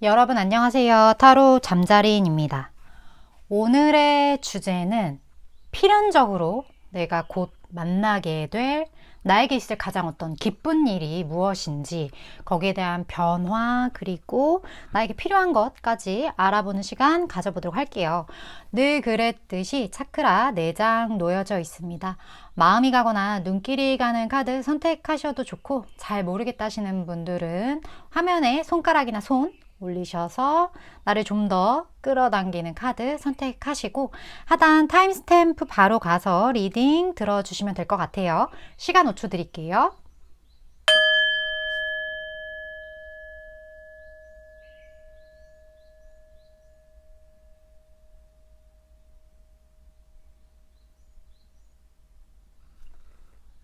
여러분 안녕하세요. 타로 잠자리인입니다. 오늘의 주제는 필연적으로 내가 곧 만나게 될 나에게 있을 가장 어떤 기쁜 일이 무엇인지 거기에 대한 변화 그리고 나에게 필요한 것까지 알아보는 시간 가져보도록 할게요. 늘 그랬듯이 차크라 4장 놓여져 있습니다. 마음이 가거나 눈길이 가는 카드 선택하셔도 좋고 잘 모르겠다 하시는 분들은 화면에 손가락이나 손 올리셔서 나를 좀 더 끌어당기는 카드 선택하시고 하단 타임스탬프 바로 가서 리딩 들어주시면 될 것 같아요. 시간 5초 드릴게요.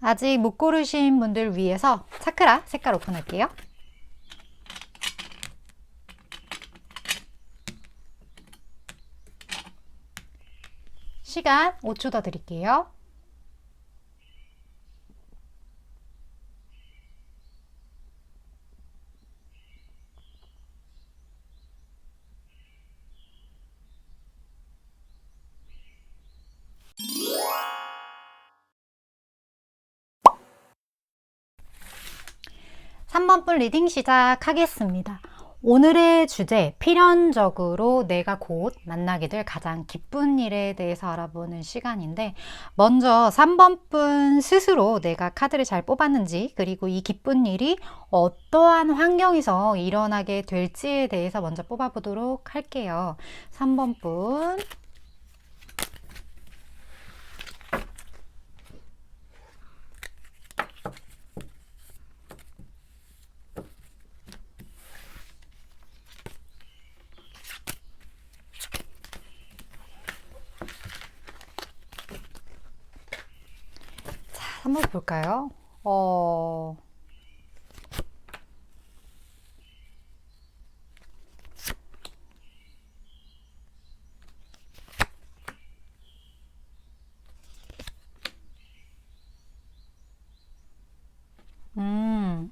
아직 못 고르신 분들 위해서 차크라 색깔 오픈할게요. 시간 5초 더 드릴게요. 삼 번 분 리딩 시작하겠습니다. 오늘의 주제, 필연적으로 내가 곧 만나게 될 가장 기쁜 일에 대해서 알아보는 시간인데, 먼저 3번 분 스스로 내가 카드를 잘 뽑았는지, 그리고 이 기쁜 일이 어떠한 환경에서 일어나게 될지에 대해서 먼저 뽑아보도록 할게요. 3번 분. 한번 볼까요? 음,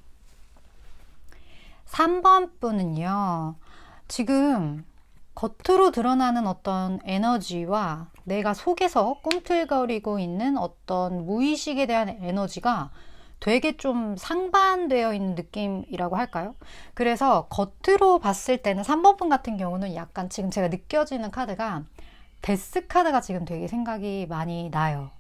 3번 분은요, 지금 겉으로 드러나는 어떤 에너지와 내가 속에서 꿈틀거리고 있는 어떤 무의식에 대한 에너지가 되게 좀 상반되어 있는 느낌이라고 할까요? 그래서 겉으로 봤을 때는 3번 분 같은 경우는 약간 지금 제가 느껴지는 카드가 데스 카드가 지금 되게 생각이 많이 나요.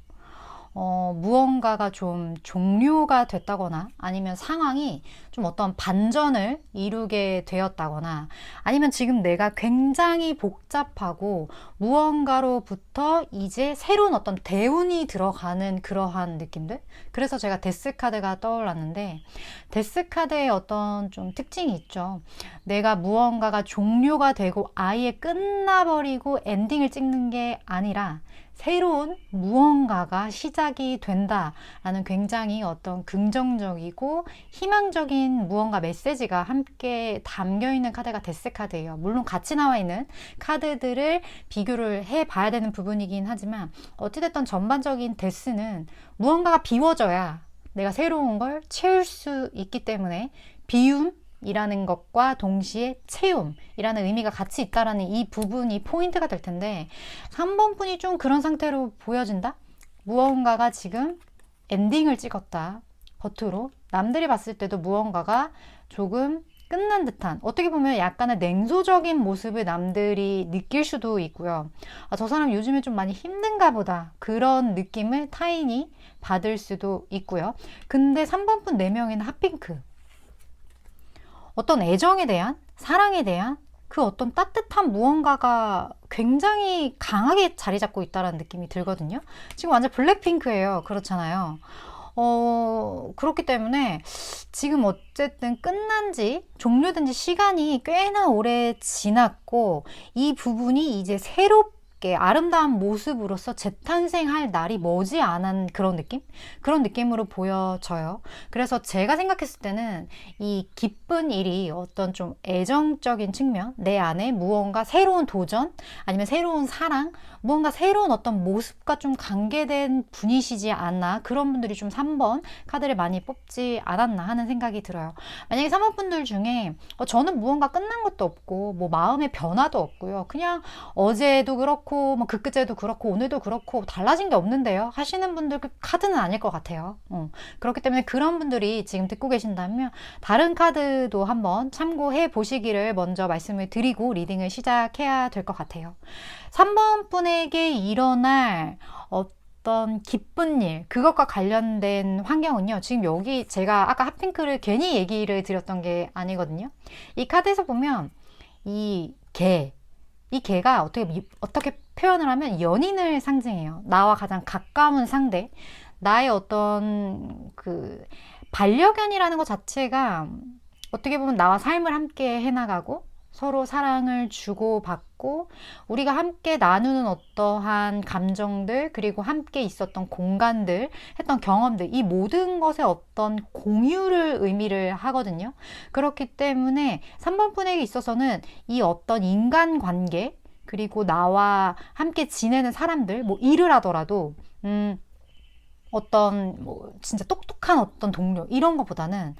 무언가가 좀 종료가 됐다거나 아니면 상황이 좀 어떤 반전을 이루게 되었다거나 아니면 지금 내가 굉장히 복잡하고 무언가로부터 이제 새로운 어떤 대운이 들어가는 그러한 느낌들. 그래서 제가 데스 카드가 떠올랐는데 데스 카드의 어떤 좀 특징이 있죠. 내가 무언가가 종료가 되고 아예 끝나버리고 엔딩을 찍는 게 아니라 새로운 무언가가 시작이 된다라는 굉장히 어떤 긍정적이고 희망적인 무언가 메시지가 함께 담겨 있는 카드가 데스 카드예요. 물론 같이 나와 있는 카드들을 비교를 해 봐야 되는 부분이긴 하지만 어찌됐든 전반적인 데스는 무언가가 비워져야 내가 새로운 걸 채울 수 있기 때문에 비움 이라는 것과 동시에 채움이라는 의미가 같이 있다라는 이 부분이 포인트가 될 텐데 3번 분이 좀 그런 상태로 보여진다? 무언가가 지금 엔딩을 찍었다. 겉으로 남들이 봤을 때도 무언가가 조금 끝난 듯한 어떻게 보면 약간의 냉소적인 모습을 남들이 느낄 수도 있고요. 아, 저 사람 요즘에 좀 많이 힘든가 보다. 그런 느낌을 타인이 받을 수도 있고요. 근데 3번 분 4명에는 핫핑크. 어떤 애정에 대한, 사랑에 대한 그 어떤 따뜻한 무언가가 굉장히 강하게 자리 잡고 있다는 느낌이 들거든요. 지금 완전 블랙핑크예요. 그렇잖아요. 그렇기 때문에 지금 어쨌든 끝난 지, 종료된 지 시간이 꽤나 오래 지났고 이 부분이 이제 새롭게 아름답게 아름다운 모습으로서 재탄생할 날이 머지않은 그런 느낌? 그런 느낌으로 보여져요. 그래서 제가 생각했을 때는 이 기쁜 일이 어떤 좀 애정적인 측면, 내 안에 무언가 새로운 도전, 아니면 새로운 사랑, 무언가 새로운 어떤 모습과 좀 관계된 분이시지 않나, 그런 분들이 좀 3번 카드를 많이 뽑지 않았나 하는 생각이 들어요. 만약에 3번 분들 중에 저는 무언가 끝난 것도 없고 뭐 마음의 변화도 없고요, 그냥 어제도 그렇고 뭐 그제도 그렇고 오늘도 그렇고 달라진 게 없는데요 하시는 분들 그 카드는 아닐 것 같아요. 그렇기 때문에 그런 분들이 지금 듣고 계신다면 다른 카드도 한번 참고해 보시기를 먼저 말씀을 드리고 리딩을 시작해야 될 것 같아요. 3번 분에게 일어날 어떤 기쁜 일, 그것과 관련된 환경은요, 지금 여기 제가 아까 핫핑크를 괜히 얘기를 드렸던 게 아니거든요. 이 카드에서 보면 이 개가 어떻게 표현을 하면 연인을 상징해요. 나와 가장 가까운 상대, 나의 어떤 그 반려견이라는 것 자체가 어떻게 보면 나와 삶을 함께 해나가고 서로 사랑을 주고받고 우리가 함께 나누는 어떠한 감정들, 그리고 함께 있었던 공간들, 했던 경험들, 이 모든 것의 어떤 공유를 의미를 하거든요. 그렇기 때문에 3번 분에게 있어서는 이 어떤 인간관계, 그리고 나와 함께 지내는 사람들, 뭐 일을 하더라도 어떤 뭐 진짜 똑똑한 어떤 동료, 이런 것보다는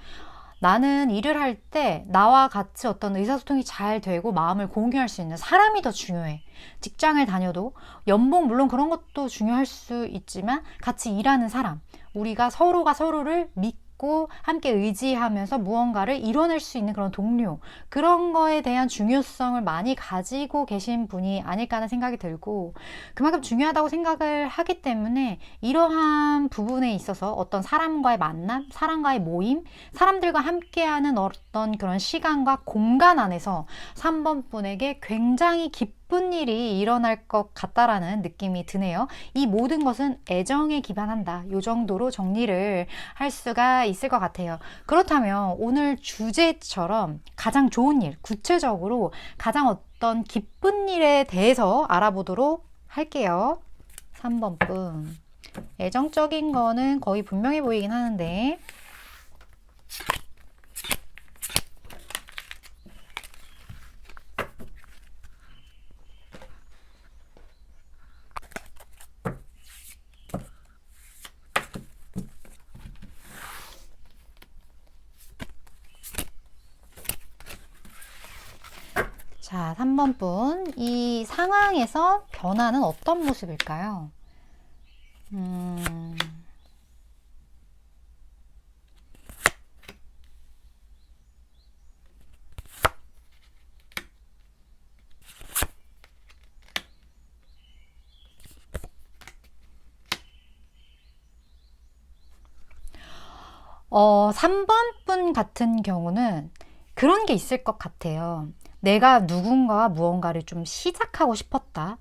나는 일을 할 때 나와 같이 어떤 의사소통이 잘 되고 마음을 공유할 수 있는 사람이 더 중요해. 직장을 다녀도 연봉 물론 그런 것도 중요할 수 있지만 같이 일하는 사람, 우리가 서로가 서로를 믿고 함께 의지하면서 무언가를 이뤄낼 수 있는 그런 동료, 그런 거에 대한 중요성을 많이 가지고 계신 분이 아닐까 하는 생각이 들고, 그만큼 중요하다고 생각을 하기 때문에 이러한 부분에 있어서 어떤 사람과의 만남, 사람과의 모임, 사람들과 함께하는 어떤 그런 시간과 공간 안에서 3번 분에게 굉장히 기쁜 일이 일어날 것 같다라는 느낌이 드네요. 이 모든 것은 애정에 기반한다, 이 정도로 정리를 할 수가 있을 것 같아요. 그렇다면 오늘 주제처럼 가장 좋은 일, 구체적으로 가장 어떤 기쁜 일에 대해서 알아보도록 할게요. 3번 분, 애정적인 거는 거의 분명해 보이긴 하는데, 자, 3번 분, 이 상황에서 변화는 어떤 모습일까요? 어, 3번 분 같은 경우는 그런 게 있을 것 같아요. 내가 누군가와 무언가를 좀 시작하고 싶었다.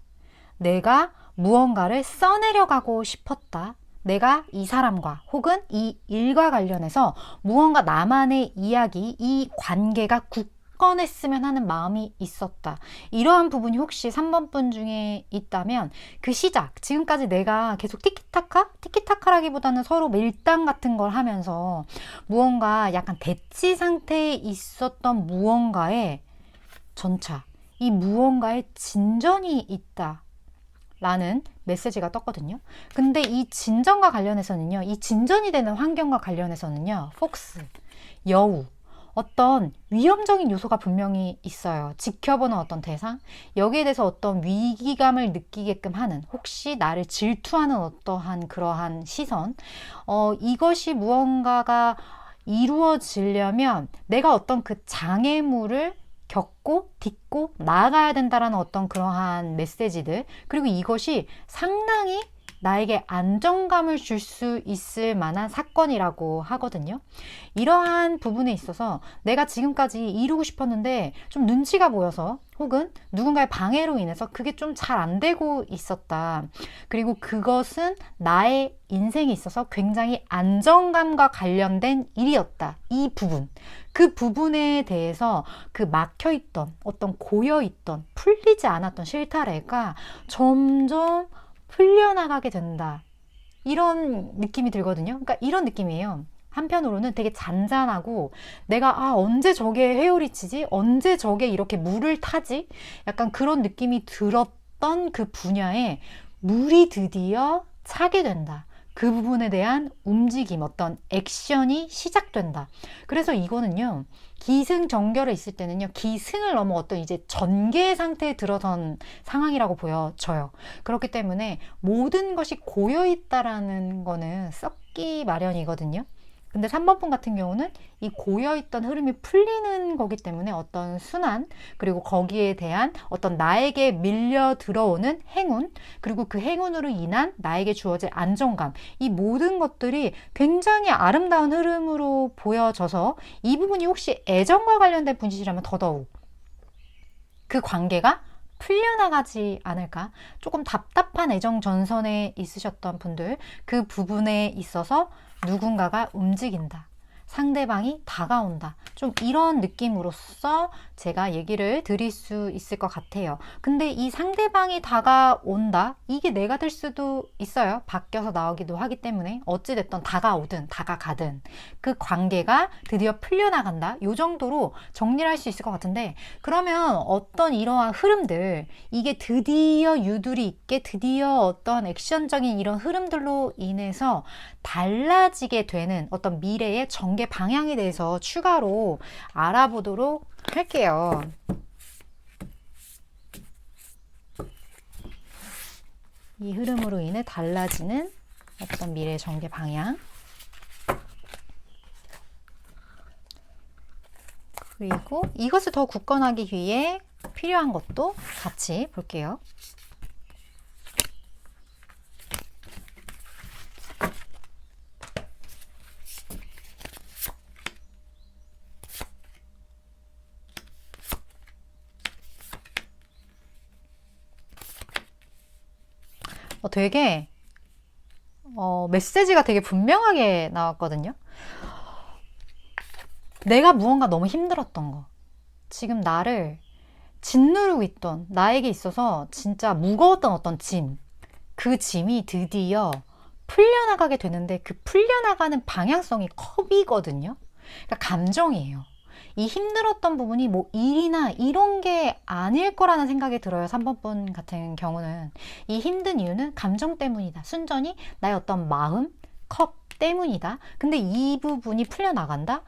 내가 무언가를 써내려가고 싶었다. 내가 이 사람과 혹은 이 일과 관련해서 무언가 나만의 이야기, 이 관계가 굳건했으면 하는 마음이 있었다. 이러한 부분이 혹시 3번 분 중에 있다면 그 시작, 지금까지 내가 계속 티키타카라기보다는 서로 밀당 같은 걸 하면서 무언가 약간 대치 상태에 있었던 무언가의 전차, 이 무언가의 진전이 있다 라는 메시지가 떴거든요. 근데 이 진전과 관련해서는요, 이 진전이 되는 환경과 관련해서는요, 폭스, 여우, 어떤 위험적인 요소가 분명히 있어요. 지켜보는 어떤 대상, 여기에 대해서 어떤 위기감을 느끼게끔 하는, 혹시 나를 질투하는 어떠한 그러한 시선, 이것이 무언가가 이루어지려면 내가 어떤 그 장애물을 겪고 딛고 나아가야 된다라는 어떤 그러한 메시지들, 그리고 이것이 상당히 나에게 안정감을 줄 수 있을 만한 사건이라고 하거든요. 이러한 부분에 있어서 내가 지금까지 이루고 싶었는데 좀 눈치가 보여서 혹은 누군가의 방해로 인해서 그게 좀 잘 안 되고 있었다. 그리고 그것은 나의 인생에 있어서 굉장히 안정감과 관련된 일이었다. 이 부분. 그 부분에 대해서 그 막혀있던 어떤 고여있던 풀리지 않았던 실타래가 점점 풀려나가게 된다. 이런 느낌이 들거든요. 그러니까 이런 느낌이에요. 한편으로는 되게 잔잔하고 내가 언제 저게 회오리 치지? 언제 저게 이렇게 물을 타지? 약간 그런 느낌이 들었던 그 분야에 물이 드디어 차게 된다. 그 부분에 대한 움직임, 어떤 액션이 시작된다. 그래서 이거는요, 기승전결에 있을 때는요, 기승을 넘어 어떤 이제 전개 상태에 들어선 상황이라고 보여져요. 그렇기 때문에 모든 것이 고여있다라는 거는 썩기 마련이거든요. 근데 3번 분 같은 경우는 이 고여있던 흐름이 풀리는 거기 때문에 어떤 순환, 그리고 거기에 대한 어떤 나에게 밀려 들어오는 행운, 그리고 그 행운으로 인한 나에게 주어질 안정감, 이 모든 것들이 굉장히 아름다운 흐름으로 보여져서 이 부분이 혹시 애정과 관련된 분이시라면 더더욱 그 관계가 풀려나가지 않을까. 조금 답답한 애정 전선에 있으셨던 분들, 그 부분에 있어서 누군가가 움직인다. 상대방이 다가온다. 좀 이런 느낌으로써 제가 얘기를 드릴 수 있을 것 같아요. 근데 이 상대방이 다가온다? 이게 내가 될 수도 있어요. 바뀌어서 나오기도 하기 때문에 어찌됐든 다가오든 다가가든 그 관계가 드디어 풀려나간다. 이 정도로 정리를 할 수 있을 것 같은데, 그러면 어떤 이러한 흐름들, 이게 드디어 유두리 있게 드디어 어떤 액션적인 이런 흐름들로 인해서 달라지게 되는 어떤 미래의 전개 방향에 대해서 추가로 알아보도록 할게요. 이 흐름으로 인해 달라지는 어떤 미래의 전개 방향. 그리고 이것을 더 굳건하기 위해 필요한 것도 같이 볼게요. 되게 메시지가 되게 분명하게 나왔거든요. 내가 무언가 너무 힘들었던 거, 지금 나를 짓누르고 있던, 나에게 있어서 진짜 무거웠던 어떤 짐, 그 짐이 드디어 풀려나가게 되는데 그 풀려나가는 방향성이 컵이거든요. 그러니까 감정이에요. 이 힘들었던 부분이 뭐 일이나 이런 게 아닐 거라는 생각이 들어요. 3번 분 같은 경우는 이 힘든 이유는 감정 때문이다. 순전히 나의 어떤 마음, 컵 때문이다. 근데 이 부분이 풀려나간다?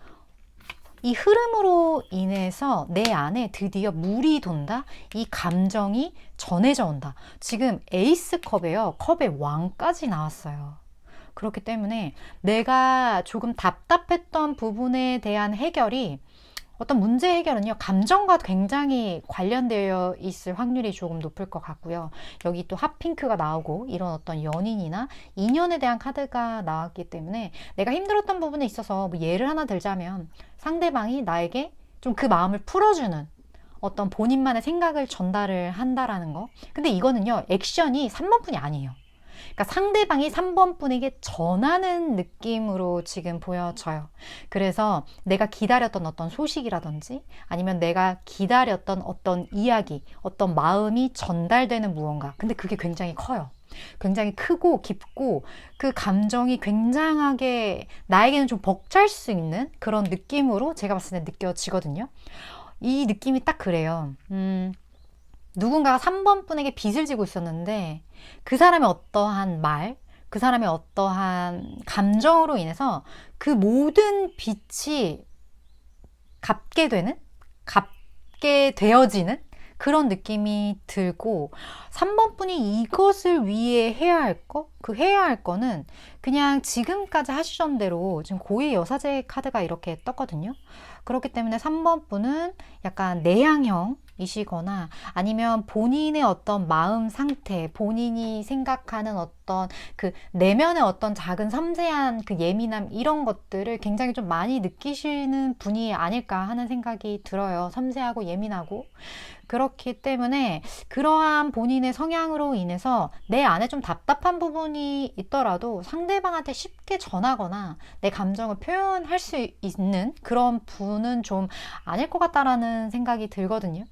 이 흐름으로 인해서 내 안에 드디어 물이 돈다. 이 감정이 전해져 온다. 지금 에이스 컵에요. 컵의 왕까지 나왔어요. 그렇기 때문에 내가 조금 답답했던 부분에 대한 해결이, 어떤 문제 해결은요, 감정과 굉장히 관련되어 있을 확률이 조금 높을 것 같고요. 여기 또 핫핑크가 나오고 이런 어떤 연인이나 인연에 대한 카드가 나왔기 때문에 내가 힘들었던 부분에 있어서 뭐 예를 하나 들자면 상대방이 나에게 좀 그 마음을 풀어주는 어떤 본인만의 생각을 전달을 한다라는 거. 근데 이거는요, 액션이 3번 분이 아니에요. 그러니까 상대방이 3번 분에게 전하는 느낌으로 지금 보여져요. 그래서 내가 기다렸던 어떤 소식이라든지 아니면 내가 기다렸던 어떤 이야기, 어떤 마음이 전달되는 무언가. 근데 그게 굉장히 커요. 굉장히 크고 깊고 그 감정이 굉장하게 나에게는 좀 벅찰 수 있는 그런 느낌으로 제가 봤을 때 느껴지거든요. 이 느낌이 딱 그래요. 누군가가 3번 분에게 빚을 지고 있었는데 그 사람의 어떠한 말, 그 사람의 어떠한 감정으로 인해서 그 모든 빚이 갚게 되는, 갚게 되어지는 그런 느낌이 들고, 3번 분이 이것을 위해 해야 할 거, 그 해야 할 거는 그냥 지금까지 하시던 대로, 지금 고위 여사제 카드가 이렇게 떴거든요. 그렇기 때문에 3번 분은 약간 내향형 이시거나 아니면 본인의 어떤 마음 상태, 본인이 생각하는 어떤 그 내면의 어떤 작은 섬세한 그 예민함 이런 것들을 굉장히 좀 많이 느끼시는 분이 아닐까 하는 생각이 들어요. 섬세하고 예민하고. 그렇기 때문에 그러한 본인의 성향으로 인해서 내 안에 좀 답답한 부분이 있더라도 상대방한테 쉽게 전하거나 내 감정을 표현할 수 있는 그런 분은 좀 아닐 것 같다라는 생각이 들거든요.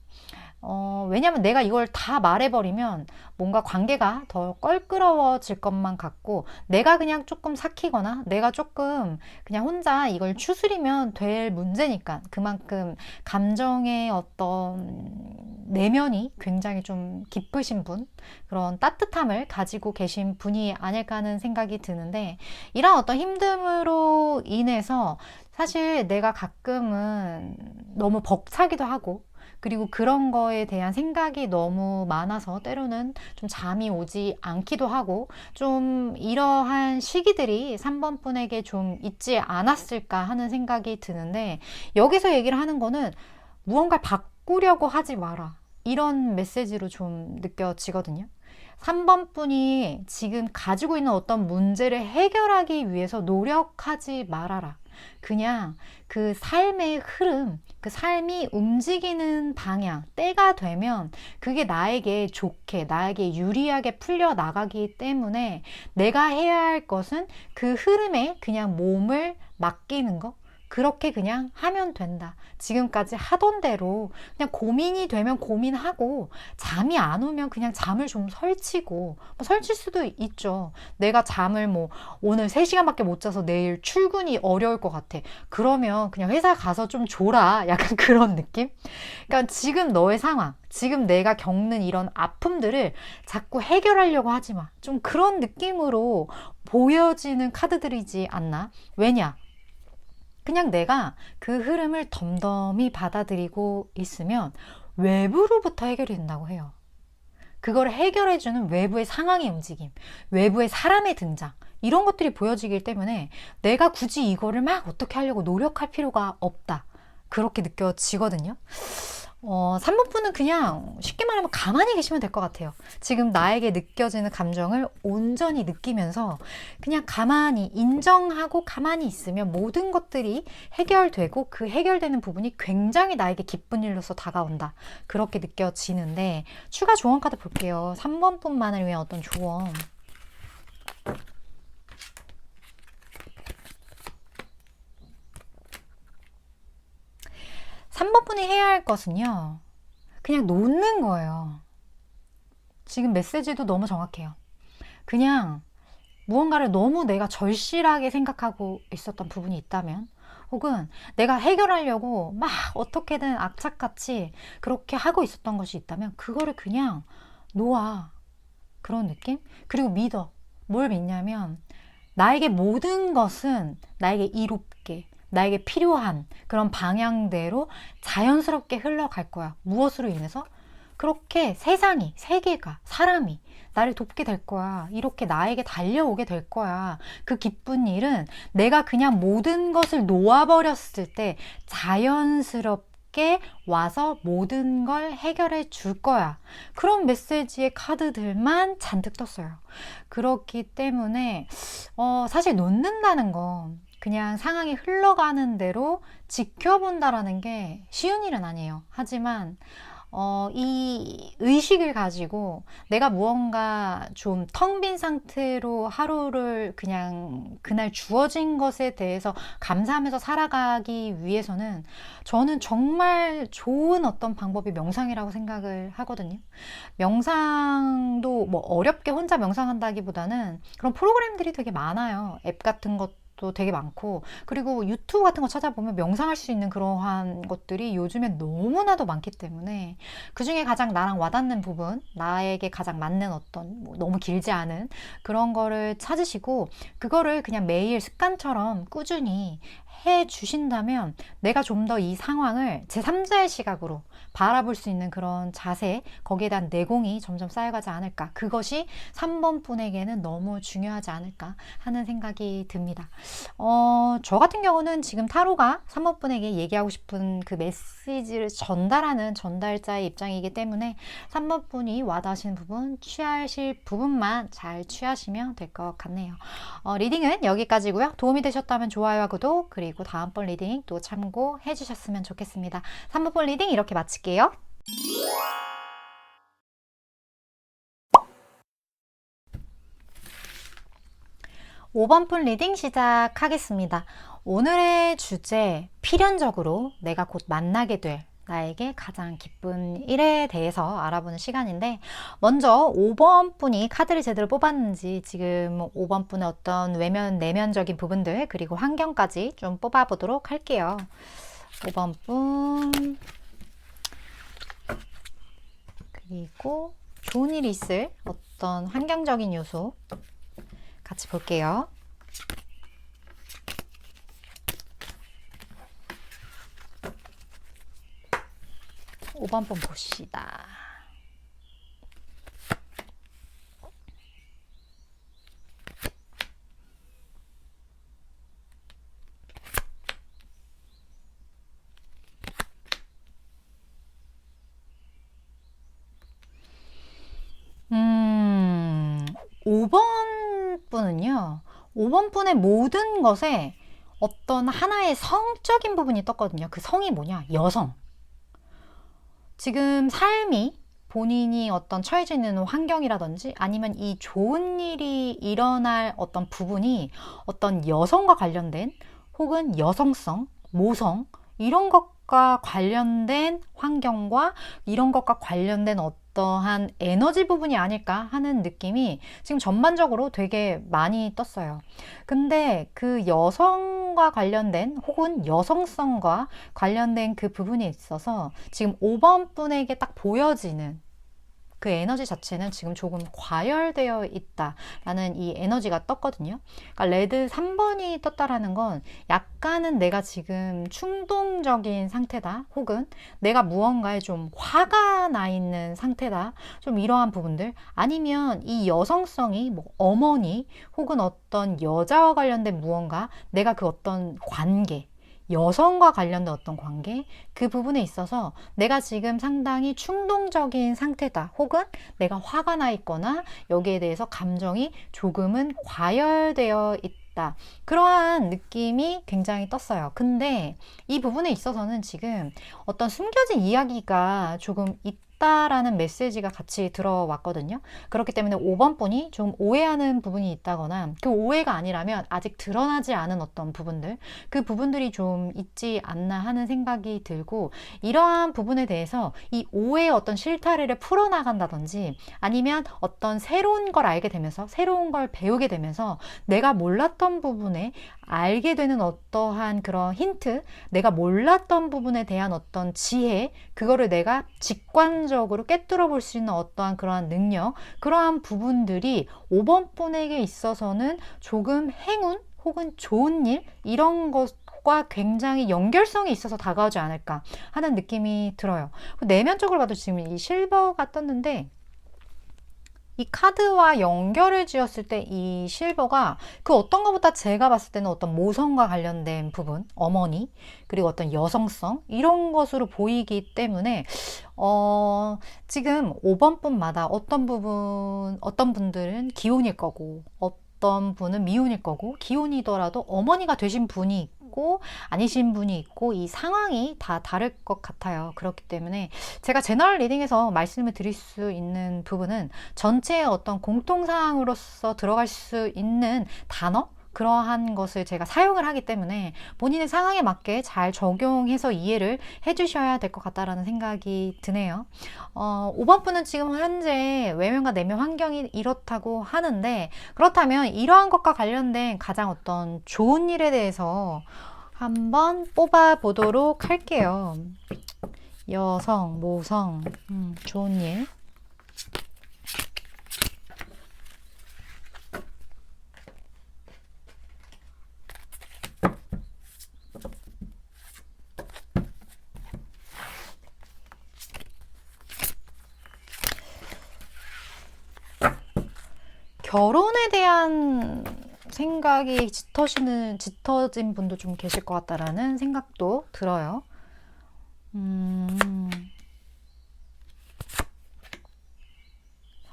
왜냐면 내가 이걸 다 말해버리면 뭔가 관계가 더 껄끄러워질 것만 같고 내가 그냥 조금 삭히거나 내가 조금 그냥 혼자 이걸 추스리면 될 문제니까 그만큼 감정의 어떤 내면이 굉장히 좀 깊으신 분, 그런 따뜻함을 가지고 계신 분이 아닐까 하는 생각이 드는데 이런 어떤 힘듦으로 인해서 사실 내가 가끔은 너무 벅차기도 하고 그리고 그런 거에 대한 생각이 너무 많아서 때로는 좀 잠이 오지 않기도 하고 좀 이러한 시기들이 3번 분에게 좀 있지 않았을까 하는 생각이 드는데 여기서 얘기를 하는 거는 무언가를 바꾸려고 하지 마라. 이런 메시지로 좀 느껴지거든요. 3번 분이 지금 가지고 있는 어떤 문제를 해결하기 위해서 노력하지 말아라. 그냥 그 삶의 흐름, 그 삶이 움직이는 방향, 때가 되면 그게 나에게 좋게, 나에게 유리하게 풀려나가기 때문에 내가 해야 할 것은 그 흐름에 그냥 몸을 맡기는 거. 그렇게 그냥 하면 된다. 지금까지 하던 대로 그냥 고민이 되면 고민하고 잠이 안 오면 그냥 잠을 좀 설치고 뭐 설칠 수도 있죠. 내가 잠을 뭐 오늘 3시간밖에 못 자서 내일 출근이 어려울 것 같아. 그러면 그냥 회사 가서 좀 졸아. 약간 그런 느낌? 그러니까 지금 너의 상황, 지금 내가 겪는 이런 아픔들을 자꾸 해결하려고 하지 마. 좀 그런 느낌으로 보여지는 카드들이지 않나? 왜냐? 그냥 내가 그 흐름을 덤덤히 받아들이고 있으면 외부로부터 해결이 된다고 해요. 그걸 해결해주는 외부의 상황의 움직임, 외부의 사람의 등장, 이런 것들이 보여지기 때문에 내가 굳이 이거를 막 어떻게 하려고 노력할 필요가 없다. 그렇게 느껴지거든요. 3번 분은 그냥 쉽게 말하면 가만히 계시면 될 것 같아요. 지금 나에게 느껴지는 감정을 온전히 느끼면서 그냥 가만히 인정하고 가만히 있으면 모든 것들이 해결되고 그 해결되는 부분이 굉장히 나에게 기쁜 일로서 다가온다. 그렇게 느껴지는데 추가 조언 카드 볼게요. 3번 분만을 위한 어떤 조언. 3번 분이 해야 할 것은요. 그냥 놓는 거예요. 지금 메시지도 너무 정확해요. 그냥 무언가를 너무 내가 절실하게 생각하고 있었던 부분이 있다면 혹은 내가 해결하려고 막 어떻게든 악착같이 그렇게 하고 있었던 것이 있다면 그거를 그냥 놓아. 그런 느낌? 그리고 믿어. 뭘 믿냐면 나에게 모든 것은 나에게 이롭게 나에게 필요한 그런 방향대로 자연스럽게 흘러갈 거야. 무엇으로 인해서? 그렇게 세상이, 세계가, 사람이 나를 돕게 될 거야. 이렇게 나에게 달려오게 될 거야. 그 기쁜 일은 내가 그냥 모든 것을 놓아버렸을 때 자연스럽게 와서 모든 걸 해결해 줄 거야. 그런 메시지의 카드들만 잔뜩 떴어요. 그렇기 때문에 사실 놓는다는 건 그냥 상황이 흘러가는 대로 지켜본다라는 게 쉬운 일은 아니에요. 하지만 이 의식을 가지고 내가 무언가 좀 텅 빈 상태로 하루를 그냥 그날 주어진 것에 대해서 감사하면서 살아가기 위해서는 저는 정말 좋은 어떤 방법이 명상이라고 생각을 하거든요. 명상도 뭐 어렵게 혼자 명상한다기보다는 그런 프로그램들이 되게 많아요. 앱 같은 것도 되게 많고 그리고 유튜브 같은 거 찾아보면 명상할 수 있는 그러한 것들이 요즘에 너무나도 많기 때문에 그중에 가장 나랑 와닿는 부분 나에게 가장 맞는 어떤 뭐 너무 길지 않은 그런 거를 찾으시고 그거를 그냥 매일 습관처럼 꾸준히 해 주신다면 내가 좀 더 이 상황을 제3자의 시각으로 바라볼 수 있는 그런 자세 거기에 대한 내공이 점점 쌓여가지 않을까 그것이 3번 분에게는 너무 중요하지 않을까 하는 생각이 듭니다. 저 같은 경우는 지금 타로가 3번분에게 얘기하고 싶은 그 메시지를 전달하는 전달자의 입장이기 때문에 3번분이 와닿으시는 부분, 취하실 부분만 잘 취하시면 될 것 같네요. 리딩은 여기까지고요. 도움이 되셨다면 좋아요와 구독, 그리고 다음번 리딩 또 참고해 주셨으면 좋겠습니다. 3번분 리딩 이렇게 마칠게요. 5번분 리딩 시작하겠습니다. 오늘의 주제, 필연적으로 내가 곧 만나게 될 나에게 가장 기쁜 일에 대해서 알아보는 시간인데, 먼저 5번 분이 카드를 제대로 뽑았는지 지금 5번 분의 어떤 외면, 내면적인 부분들, 그리고 환경까지 좀 뽑아보도록 할게요. 5번 분, 그리고 좋은 일이 있을 어떤 환경적인 요소 같이 볼게요. 5번 번 봅시다. 음, 5번 분은요, 5번 분의 모든 것에 어떤 하나의 성적인 부분이 떴거든요. 그 성이 뭐냐? 여성. 지금 삶이 본인이 어떤 처해져 있는 환경이라든지 아니면 이 좋은 일이 일어날 어떤 부분이 어떤 여성과 관련된 혹은 여성성, 모성 이런 것과 관련된 환경과 이런 것과 관련된 어떠한 에너지 부분이 아닐까 하는 느낌이 지금 전반적으로 되게 많이 떴어요. 근데 그 여성과 관련된 혹은 여성성과 관련된 그 부분에 있어서 지금 5번 분에게 딱 보여지는 그 에너지 자체는 지금 조금 과열되어 있다라는 이 에너지가 떴거든요. 그러니까 레드 3번이 떴다라는 건 약간은 내가 지금 충동적인 상태다, 혹은 내가 무언가에 좀 화가 나 있는 상태다, 좀 이러한 부분들, 아니면 이 여성성이 뭐 어머니 혹은 어떤 여자와 관련된 무언가, 내가 그 어떤 관계, 여성과 관련된 어떤 관계, 그 부분에 있어서 내가 지금 상당히 충동적인 상태다, 혹은 내가 화가 나 있거나 여기에 대해서 감정이 조금은 과열되어 있다, 그러한 느낌이 굉장히 떴어요. 근데 이 부분에 있어서는 지금 어떤 숨겨진 이야기가 조금 있다라는 메시지가 같이 들어왔거든요. 그렇기 때문에 5번 분이 좀 오해하는 부분이 있다거나, 그 오해가 아니라면 아직 드러나지 않은 어떤 부분들, 그 부분들이 좀 있지 않나 하는 생각이 들고, 이러한 부분에 대해서 이 오해의 어떤 실타래를 풀어나간다든지 아니면 어떤 새로운 걸 알게 되면서 새로운 걸 배우게 되면서 내가 몰랐던 부분에 알게 되는 어떠한 그런 힌트, 내가 몰랐던 부분에 대한 어떤 지혜, 그거를 내가 직관적으로 꿰뚫어 볼 수 있는 어떠한 그러한 능력, 그러한 부분들이 5번 분에게 있어서는 조금 행운 혹은 좋은 일, 이런 것과 굉장히 연결성이 있어서 다가오지 않을까 하는 느낌이 들어요. 내면적으로 봐도 지금 이 실버가 떴는데, 이 카드와 연결을 지었을 때 이 실버가 그 어떤 것보다 제가 봤을 때는 어떤 모성과 관련된 부분, 어머니, 그리고 어떤 여성성, 이런 것으로 보이기 때문에 지금 5번 분마다 어떤 부분, 어떤 분들은 기혼일 거고, 어떤 분은 미혼일 거고, 기혼이더라도 어머니가 되신 분이 있고 아니신 분이 있고, 이 상황이 다 다를 것 같아요. 그렇기 때문에 제가 제너럴 리딩에서 말씀을 드릴 수 있는 부분은 전체의 어떤 공통사항으로서 들어갈 수 있는 단어, 그러한 것을 제가 사용을 하기 때문에 본인의 상황에 맞게 잘 적용해서 이해를 해주셔야 될 것 같다라는 생각이 드네요. 5번 분은 지금 현재 외면과 내면 환경이 이렇다고 하는데, 그렇다면 이러한 것과 관련된 가장 어떤 좋은 일에 대해서 한번 뽑아 보도록 할게요. 여성, 모성, 좋은 일. 결혼에 대한 생각이 짙어진 분도 좀 계실 것 같다라는 생각도 들어요.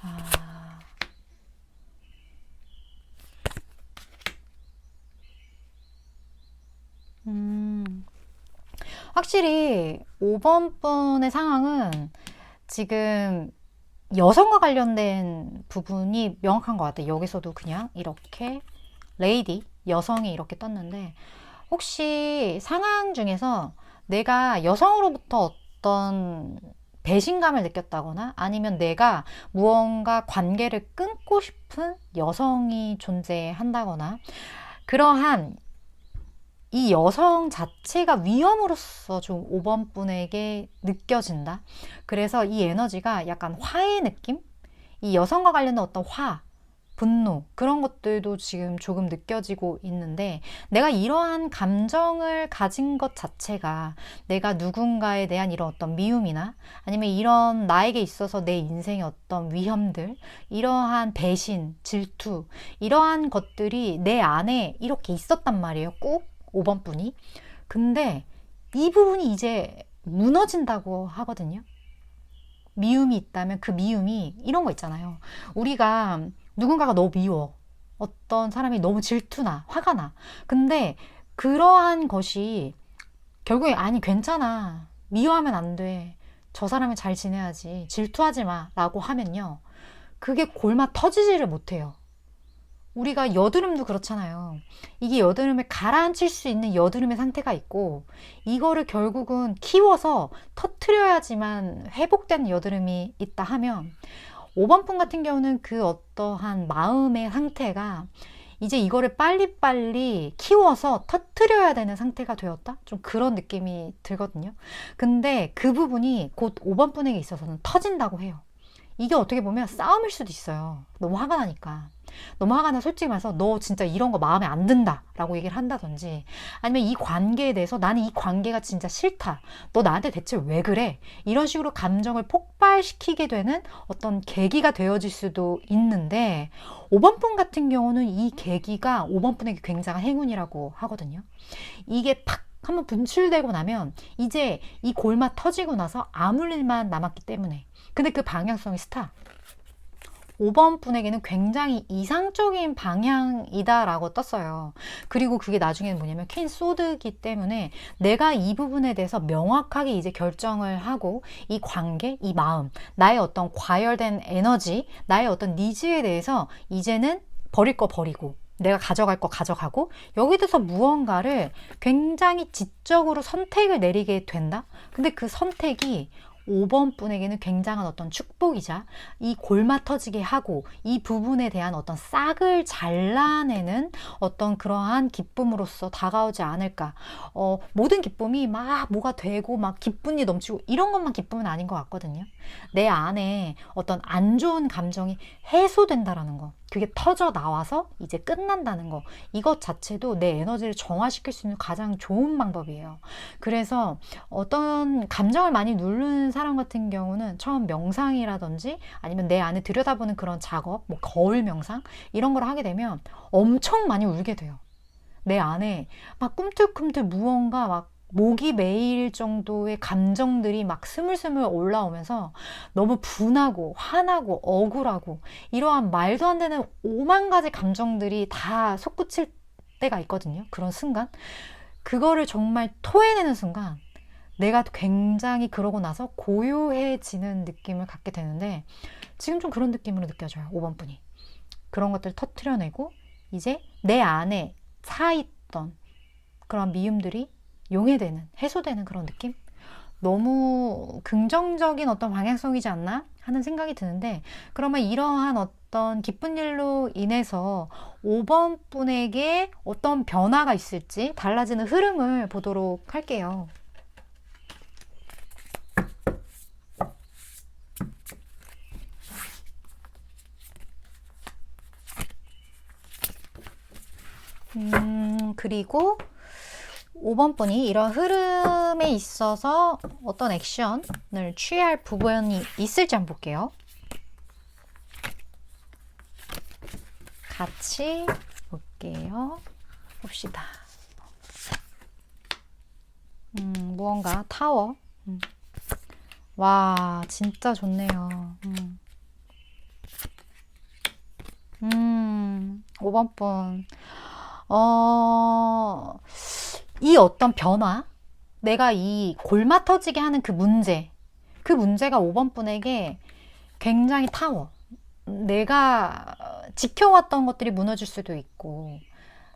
아, 확실히 5번 분의 상황은 지금 여성과 관련된 부분이 명확한 것 같아요. 여기서도 그냥 이렇게 레이디, 여성이 이렇게 떴는데 혹시 상황 중에서 내가 여성으로부터 어떤 배신감을 느꼈다거나 아니면 내가 무언가 관계를 끊고 싶은 여성이 존재한다거나 그러한 이 여성 자체가 위험으로서 좀 5번 분에게 느껴진다. 그래서 이 에너지가 약간 화의 느낌? 이 여성과 관련된 어떤 화, 분노, 그런 것들도 지금 조금 느껴지고 있는데 내가 이러한 감정을 가진 것 자체가 내가 누군가에 대한 이런 어떤 미움이나 아니면 이런 나에게 있어서 내 인생의 어떤 위험들, 이러한 배신, 질투, 이러한 것들이 내 안에 이렇게 있었단 말이에요. 꼭 5번 분이. 근데 이 부분이 이제 무너진다고 하거든요. 미움이 있다면 그 미움이 이런 거 있잖아요. 우리가 누군가가 너무 미워. 어떤 사람이 너무 질투나 화가 나. 근데 그러한 것이 결국에 아니 괜찮아. 미워하면 안 돼. 저 사람이 잘 지내야지. 질투하지 마. 라고 하면요. 그게 골마 터지지를 못해요. 우리가 여드름도 그렇잖아요. 이게 여드름을 가라앉힐 수 있는 여드름의 상태가 있고 이거를 결국은 키워서 터트려야지만 회복된 여드름이 있다 하면 5번 분 같은 경우는 그 어떠한 마음의 상태가 이제 이거를 빨리빨리 키워서 터트려야 되는 상태가 되었다? 좀 그런 느낌이 들거든요. 근데 그 부분이 곧 5번 분에게 있어서는 터진다고 해요. 이게 어떻게 보면 싸움일 수도 있어요. 너무 화가 나니까. 너무 화가 나 솔직히 말해서 너 진짜 이런 거 마음에 안 든다 라고 얘기를 한다든지 아니면 이 관계에 대해서 나는 이 관계가 진짜 싫다. 너 나한테 대체 왜 그래? 이런 식으로 감정을 폭발시키게 되는 어떤 계기가 되어질 수도 있는데 5번 분 같은 경우는 이 계기가 5번 분에게 굉장한 행운이라고 하거든요. 이게 팍 한번 분출되고 나면 이제 이 골마 터지고 나서 아무 일만 남았기 때문에 근데 그 방향성이 스타 5번 분에게는 굉장히 이상적인 방향이다라고 떴어요. 그리고 그게 나중에는 뭐냐면 퀸 소드기 때문에 내가 이 부분에 대해서 명확하게 이제 결정을 하고 이 관계, 이 마음, 나의 어떤 과열된 에너지, 나의 어떤 니즈에 대해서 이제는 버릴 거 버리고 내가 가져갈 거 가져가고 여기에 대해서 무언가를 굉장히 지적으로 선택을 내리게 된다. 근데 그 선택이 5번 분에게는 굉장한 어떤 축복이자 이 골마 터지게 하고 이 부분에 대한 어떤 싹을 잘라내는 어떤 그러한 기쁨으로서 다가오지 않을까. 모든 기쁨이 막 뭐가 되고 막 기쁨이 넘치고 이런 것만 기쁨은 아닌 것 같거든요. 내 안에 어떤 안 좋은 감정이 해소된다라는 거. 그게 터져 나와서 이제 끝난다는 거. 이것 자체도 내 에너지를 정화시킬 수 있는 가장 좋은 방법이에요. 그래서 어떤 감정을 많이 누르는 사람 같은 경우는 처음 명상이라든지 아니면 내 안에 들여다보는 그런 작업, 뭐 거울 명상 이런 걸 하게 되면 엄청 많이 울게 돼요. 내 안에 막 꿈틀꿈틀 무언가 막 목이 메일 정도의 감정들이 막 스물스물 올라오면서 너무 분하고 화나고 억울하고 이러한 말도 안 되는 5만 가지 감정들이 다 솟구칠 때가 있거든요. 그런 순간 그거를 정말 토해내는 순간 내가 굉장히 그러고 나서 고요해지는 느낌을 갖게 되는데 지금 좀 그런 느낌으로 느껴져요. 5번 분이. 그런 것들을 터트려내고 이제 내 안에 차있던 그런 미움들이 용해되는, 해소되는 그런 느낌? 너무 긍정적인 어떤 방향성이지 않나 하는 생각이 드는데 그러면 이러한 어떤 기쁜 일로 인해서 5번 분에게 어떤 변화가 있을지 달라지는 흐름을 보도록 할게요. 그리고 5번 분이 이런 흐름에 있어서 어떤 액션을 취할 부분이 있을지 한번 볼게요. 같이 볼게요. 봅시다. 무언가 타워. 와, 진짜 좋네요. 5번 분. 이 어떤 변화, 내가 이 골마 터지게 하는 그 문제가 5번 분에게 굉장히 타워. 내가 지켜왔던 것들이 무너질 수도 있고,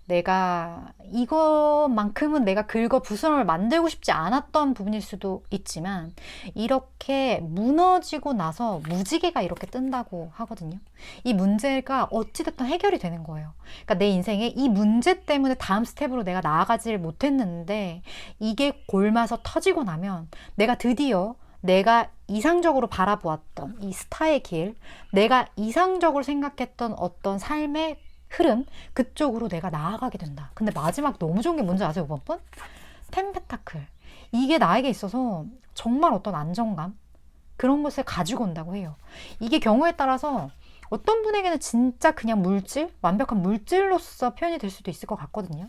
내가 이것만큼은 내가 긁어 부스럼을 만들고 싶지 않았던 부분일 수도 있지만, 이렇게 무너지고 나서 무지개가 이렇게 뜬다고 하거든요. 이 문제가 어찌됐든 해결이 되는 거예요. 그러니까 내 인생에 이 문제 때문에 다음 스텝으로 내가 나아가지를 못했는데, 이게 골마서 터지고 나면 내가 드디어 내가 이상적으로 바라보았던 이 스타의 길, 내가 이상적으로 생각했던 어떤 삶의 흐름, 그쪽으로 내가 나아가게 된다. 근데 마지막 너무 좋은 게 뭔지 아세요, 5번 분? 템페타클. 이게 나에게 있어서 정말 어떤 안정감, 그런 것을 가지고 온다고 해요. 이게 경우에 따라서 어떤 분에게는 진짜 그냥 물질, 완벽한 물질로서 표현이 될 수도 있을 것 같거든요.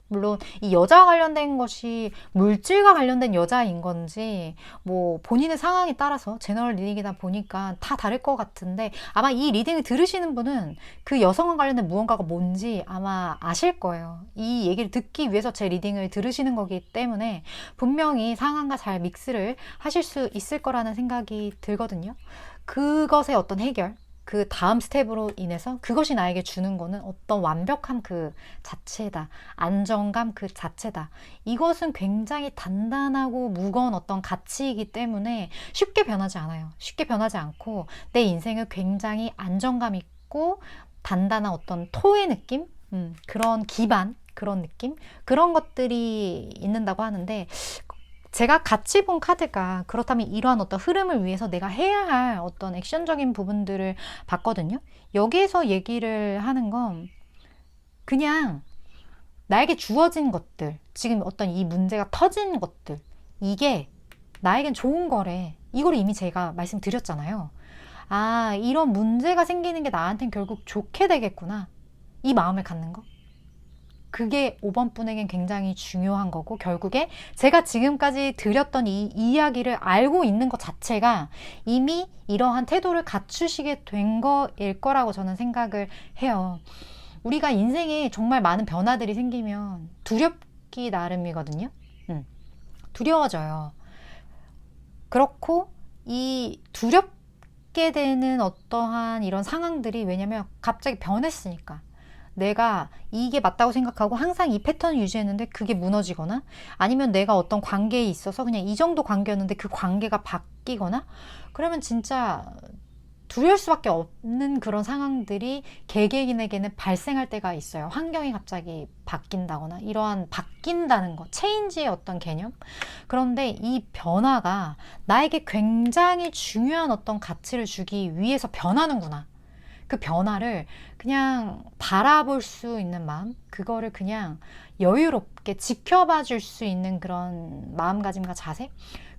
물론 이 여자와 관련된 것이 물질과 관련된 여자인 건지, 뭐 본인의 상황에 따라서 제너럴 리딩이다 보니까 다 다를 것 같은데, 아마 이 리딩을 들으시는 분은 그 여성과 관련된 무언가가 뭔지 아마 아실 거예요. 이 얘기를 듣기 위해서 제 리딩을 들으시는 거기 때문에 분명히 상황과 잘 믹스를 하실 수 있을 거라는 생각이 들거든요. 그것의 어떤 해결, 그 다음 스텝으로 인해서 그것이 나에게 주는 거는 어떤 완벽함 그 자체다. 안정감 그 자체다. 이것은 굉장히 단단하고 무거운 어떤 가치이기 때문에 쉽게 변하지 않아요. 쉽게 변하지 않고 내 인생을 굉장히 안정감 있고 단단한 어떤 토의 느낌? 그런 기반, 그런 느낌? 그런 것들이 있는다고 하는데, 제가 같이 본 카드가 그렇다면 이러한 어떤 흐름을 위해서 내가 해야 할 어떤 액션적인 부분들을 봤거든요. 여기에서 얘기를 하는 건 그냥 나에게 주어진 것들, 지금 어떤 이 문제가 터진 것들, 이게 나에겐 좋은 거래. 이걸 이미 제가 말씀드렸잖아요. 아, 이런 문제가 생기는 게 나한텐 결국 좋게 되겠구나. 이 마음을 갖는 거. 그게 5번 분에겐 굉장히 중요한 거고, 결국에 제가 지금까지 드렸던 이 이야기를 알고 있는 것 자체가 이미 이러한 태도를 갖추시게 된 거일 거라고 저는 생각을 해요. 우리가 인생에 정말 많은 변화들이 생기면 두렵기 나름이거든요. 두려워져요. 그렇고 이 두렵게 되는 어떠한 이런 상황들이, 왜냐면 갑자기 변했으니까. 내가 이게 맞다고 생각하고 항상 이 패턴을 유지했는데 그게 무너지거나, 아니면 내가 어떤 관계에 있어서 그냥 이 정도 관계였는데 그 관계가 바뀌거나, 그러면 진짜 두려울 수밖에 없는 그런 상황들이 개개인에게는 발생할 때가 있어요. 환경이 갑자기 바뀐다거나, 이러한 바뀐다는 거, 체인지의 어떤 개념. 그런데 이 변화가 나에게 굉장히 중요한 어떤 가치를 주기 위해서 변하는구나. 그 변화를 그냥 바라볼 수 있는 마음, 그거를 그냥 여유롭게 지켜봐 줄 수 있는 그런 마음가짐과 자세,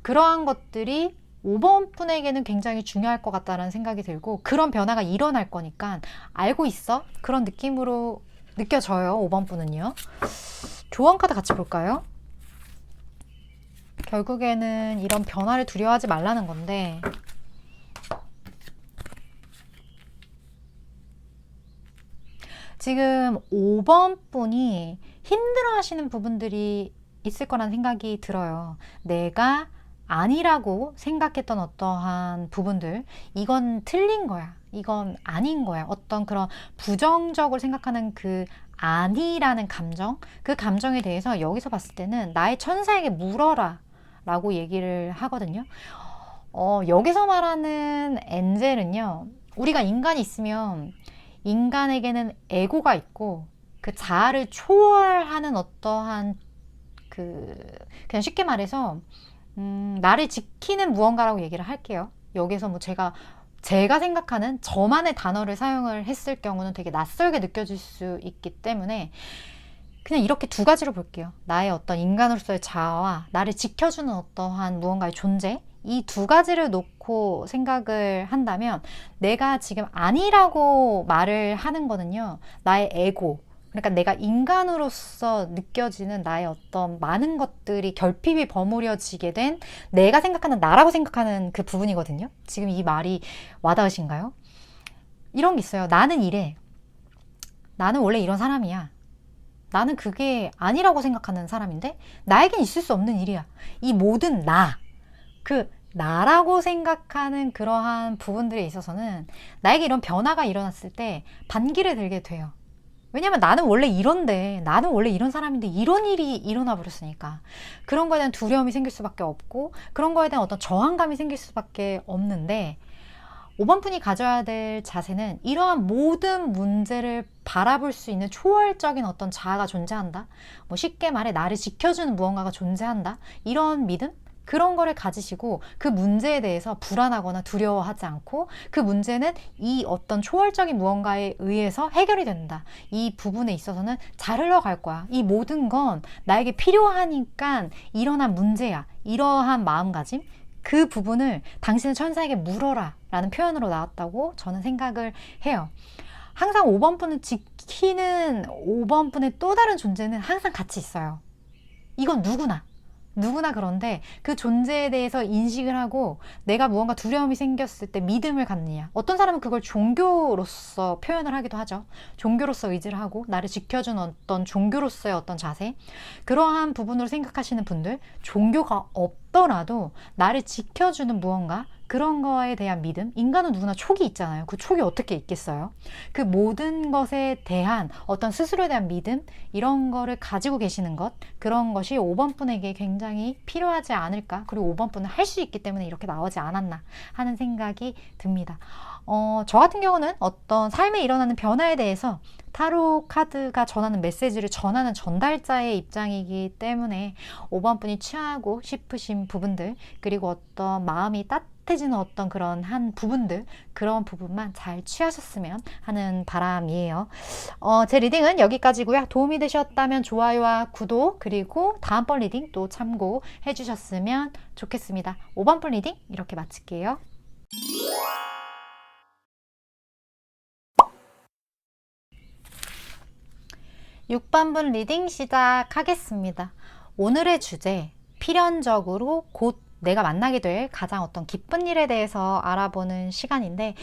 그러한 것들이 5번 분에게는 굉장히 중요할 것 같다는 생각이 들고, 그런 변화가 일어날 거니까 알고 있어? 그런 느낌으로 느껴져요. 5번 분은요. 조언 카드 같이 볼까요? 결국에는 이런 변화를 두려워하지 말라는 건데, 지금 5번 분이 힘들어 하시는 부분들이 있을 거라는 생각이 들어요. 내가 아니라고 생각했던 어떠한 부분들, 이건 틀린 거야, 이건 아닌 거야, 어떤 그런 부정적으로 생각하는 그 아니라는 감정, 그 감정에 대해서 여기서 봤을 때는 나의 천사에게 물어라 라고 얘기를 하거든요. 여기서 말하는 엔젤은요, 우리가 인간이 있으면 인간에게는 에고가 있고, 그 자아를 초월하는 어떠한 그냥 쉽게 말해서 나를 지키는 무언가라고 얘기를 할게요. 여기서 뭐 제가 생각하는 저만의 단어를 사용을 했을 경우는 되게 낯설게 느껴질 수 있기 때문에 그냥 이렇게 두 가지로 볼게요. 나의 어떤 인간으로서의 자아와 나를 지켜주는 어떠한 무언가의 존재, 이 두 가지를 놓고 생각을 한다면 내가 지금 아니라고 말을 하는 거는요, 나의 에고, 그러니까 내가 인간으로서 느껴지는 나의 어떤 많은 것들이 결핍이 버무려지게 된 내가 생각하는 나라고 생각하는 그 부분이거든요. 지금 이 말이 와닿으신가요? 이런 게 있어요. 나는 이래. 나는 원래 이런 사람이야. 나는 그게 아니라고 생각하는 사람인데 나에겐 있을 수 없는 일이야. 이 모든 그 나라고 생각하는 그러한 부분들에 있어서는 나에게 이런 변화가 일어났을 때 반기를 들게 돼요. 왜냐면 나는 원래 이런데, 나는 원래 이런 사람인데 이런 일이 일어나 버렸으니까. 그런 거에 대한 두려움이 생길 수밖에 없고, 그런 거에 대한 어떤 저항감이 생길 수밖에 없는데, 5번 분이 가져야 될 자세는 이러한 모든 문제를 바라볼 수 있는 초월적인 어떤 자아가 존재한다. 뭐 쉽게 말해 나를 지켜주는 무언가가 존재한다. 이런 믿음? 그런 거를 가지시고 그 문제에 대해서 불안하거나 두려워하지 않고 그 문제는 이 어떤 초월적인 무언가에 의해서 해결이 된다. 이 부분에 있어서는 잘 흘러갈 거야. 이 모든 건 나에게 필요하니까 일어난 문제야. 이러한 마음가짐. 그 부분을 당신은 천사에게 물어라 라는 표현으로 나왔다고 저는 생각을 해요. 항상 5번 분을 지키는 5번 분의 또 다른 존재는 항상 같이 있어요. 이건 누구나 그런데 그 존재에 대해서 인식을 하고 내가 무언가 두려움이 생겼을 때 믿음을 갖느냐. 어떤 사람은 그걸 종교로서 표현을 하기도 하죠. 종교로서 의지를 하고 나를 지켜준 어떤 종교로서의 어떤 자세. 그러한 부분으로 생각하시는 분들, 종교가 없더라도 나를 지켜주는 무언가, 그런 거에 대한 믿음. 인간은 누구나 촉이 있잖아요. 그 촉이 어떻게 있겠어요? 그 모든 것에 대한 어떤 스스로에 대한 믿음, 이런 거를 가지고 계시는 것, 그런 것이 5번 분에게 굉장히 필요하지 않을까. 그리고 5번 분은 할 수 있기 때문에 이렇게 나오지 않았나 하는 생각이 듭니다. 저 같은 경우는 어떤 삶에 일어나는 변화에 대해서 타로 카드가 전하는 메시지를 전하는 전달자의 입장이기 때문에 5번 분이 취하고 싶으신 부분들, 그리고 어떤 마음이 따뜻해지는 어떤 그런 한 부분들, 그런 부분만 잘 취하셨으면 하는 바람이에요. 제 리딩은 여기까지고요. 도움이 되셨다면 좋아요와 구독, 그리고 다음번 리딩 또 참고해 주셨으면 좋겠습니다. 5번 분 리딩 이렇게 마칠게요. 6번 분 리딩 시작하겠습니다. 오늘의 주제, 필연적으로 곧 내가 만나게 될 가장 어떤 기쁜 일에 대해서 알아보는 시간인데,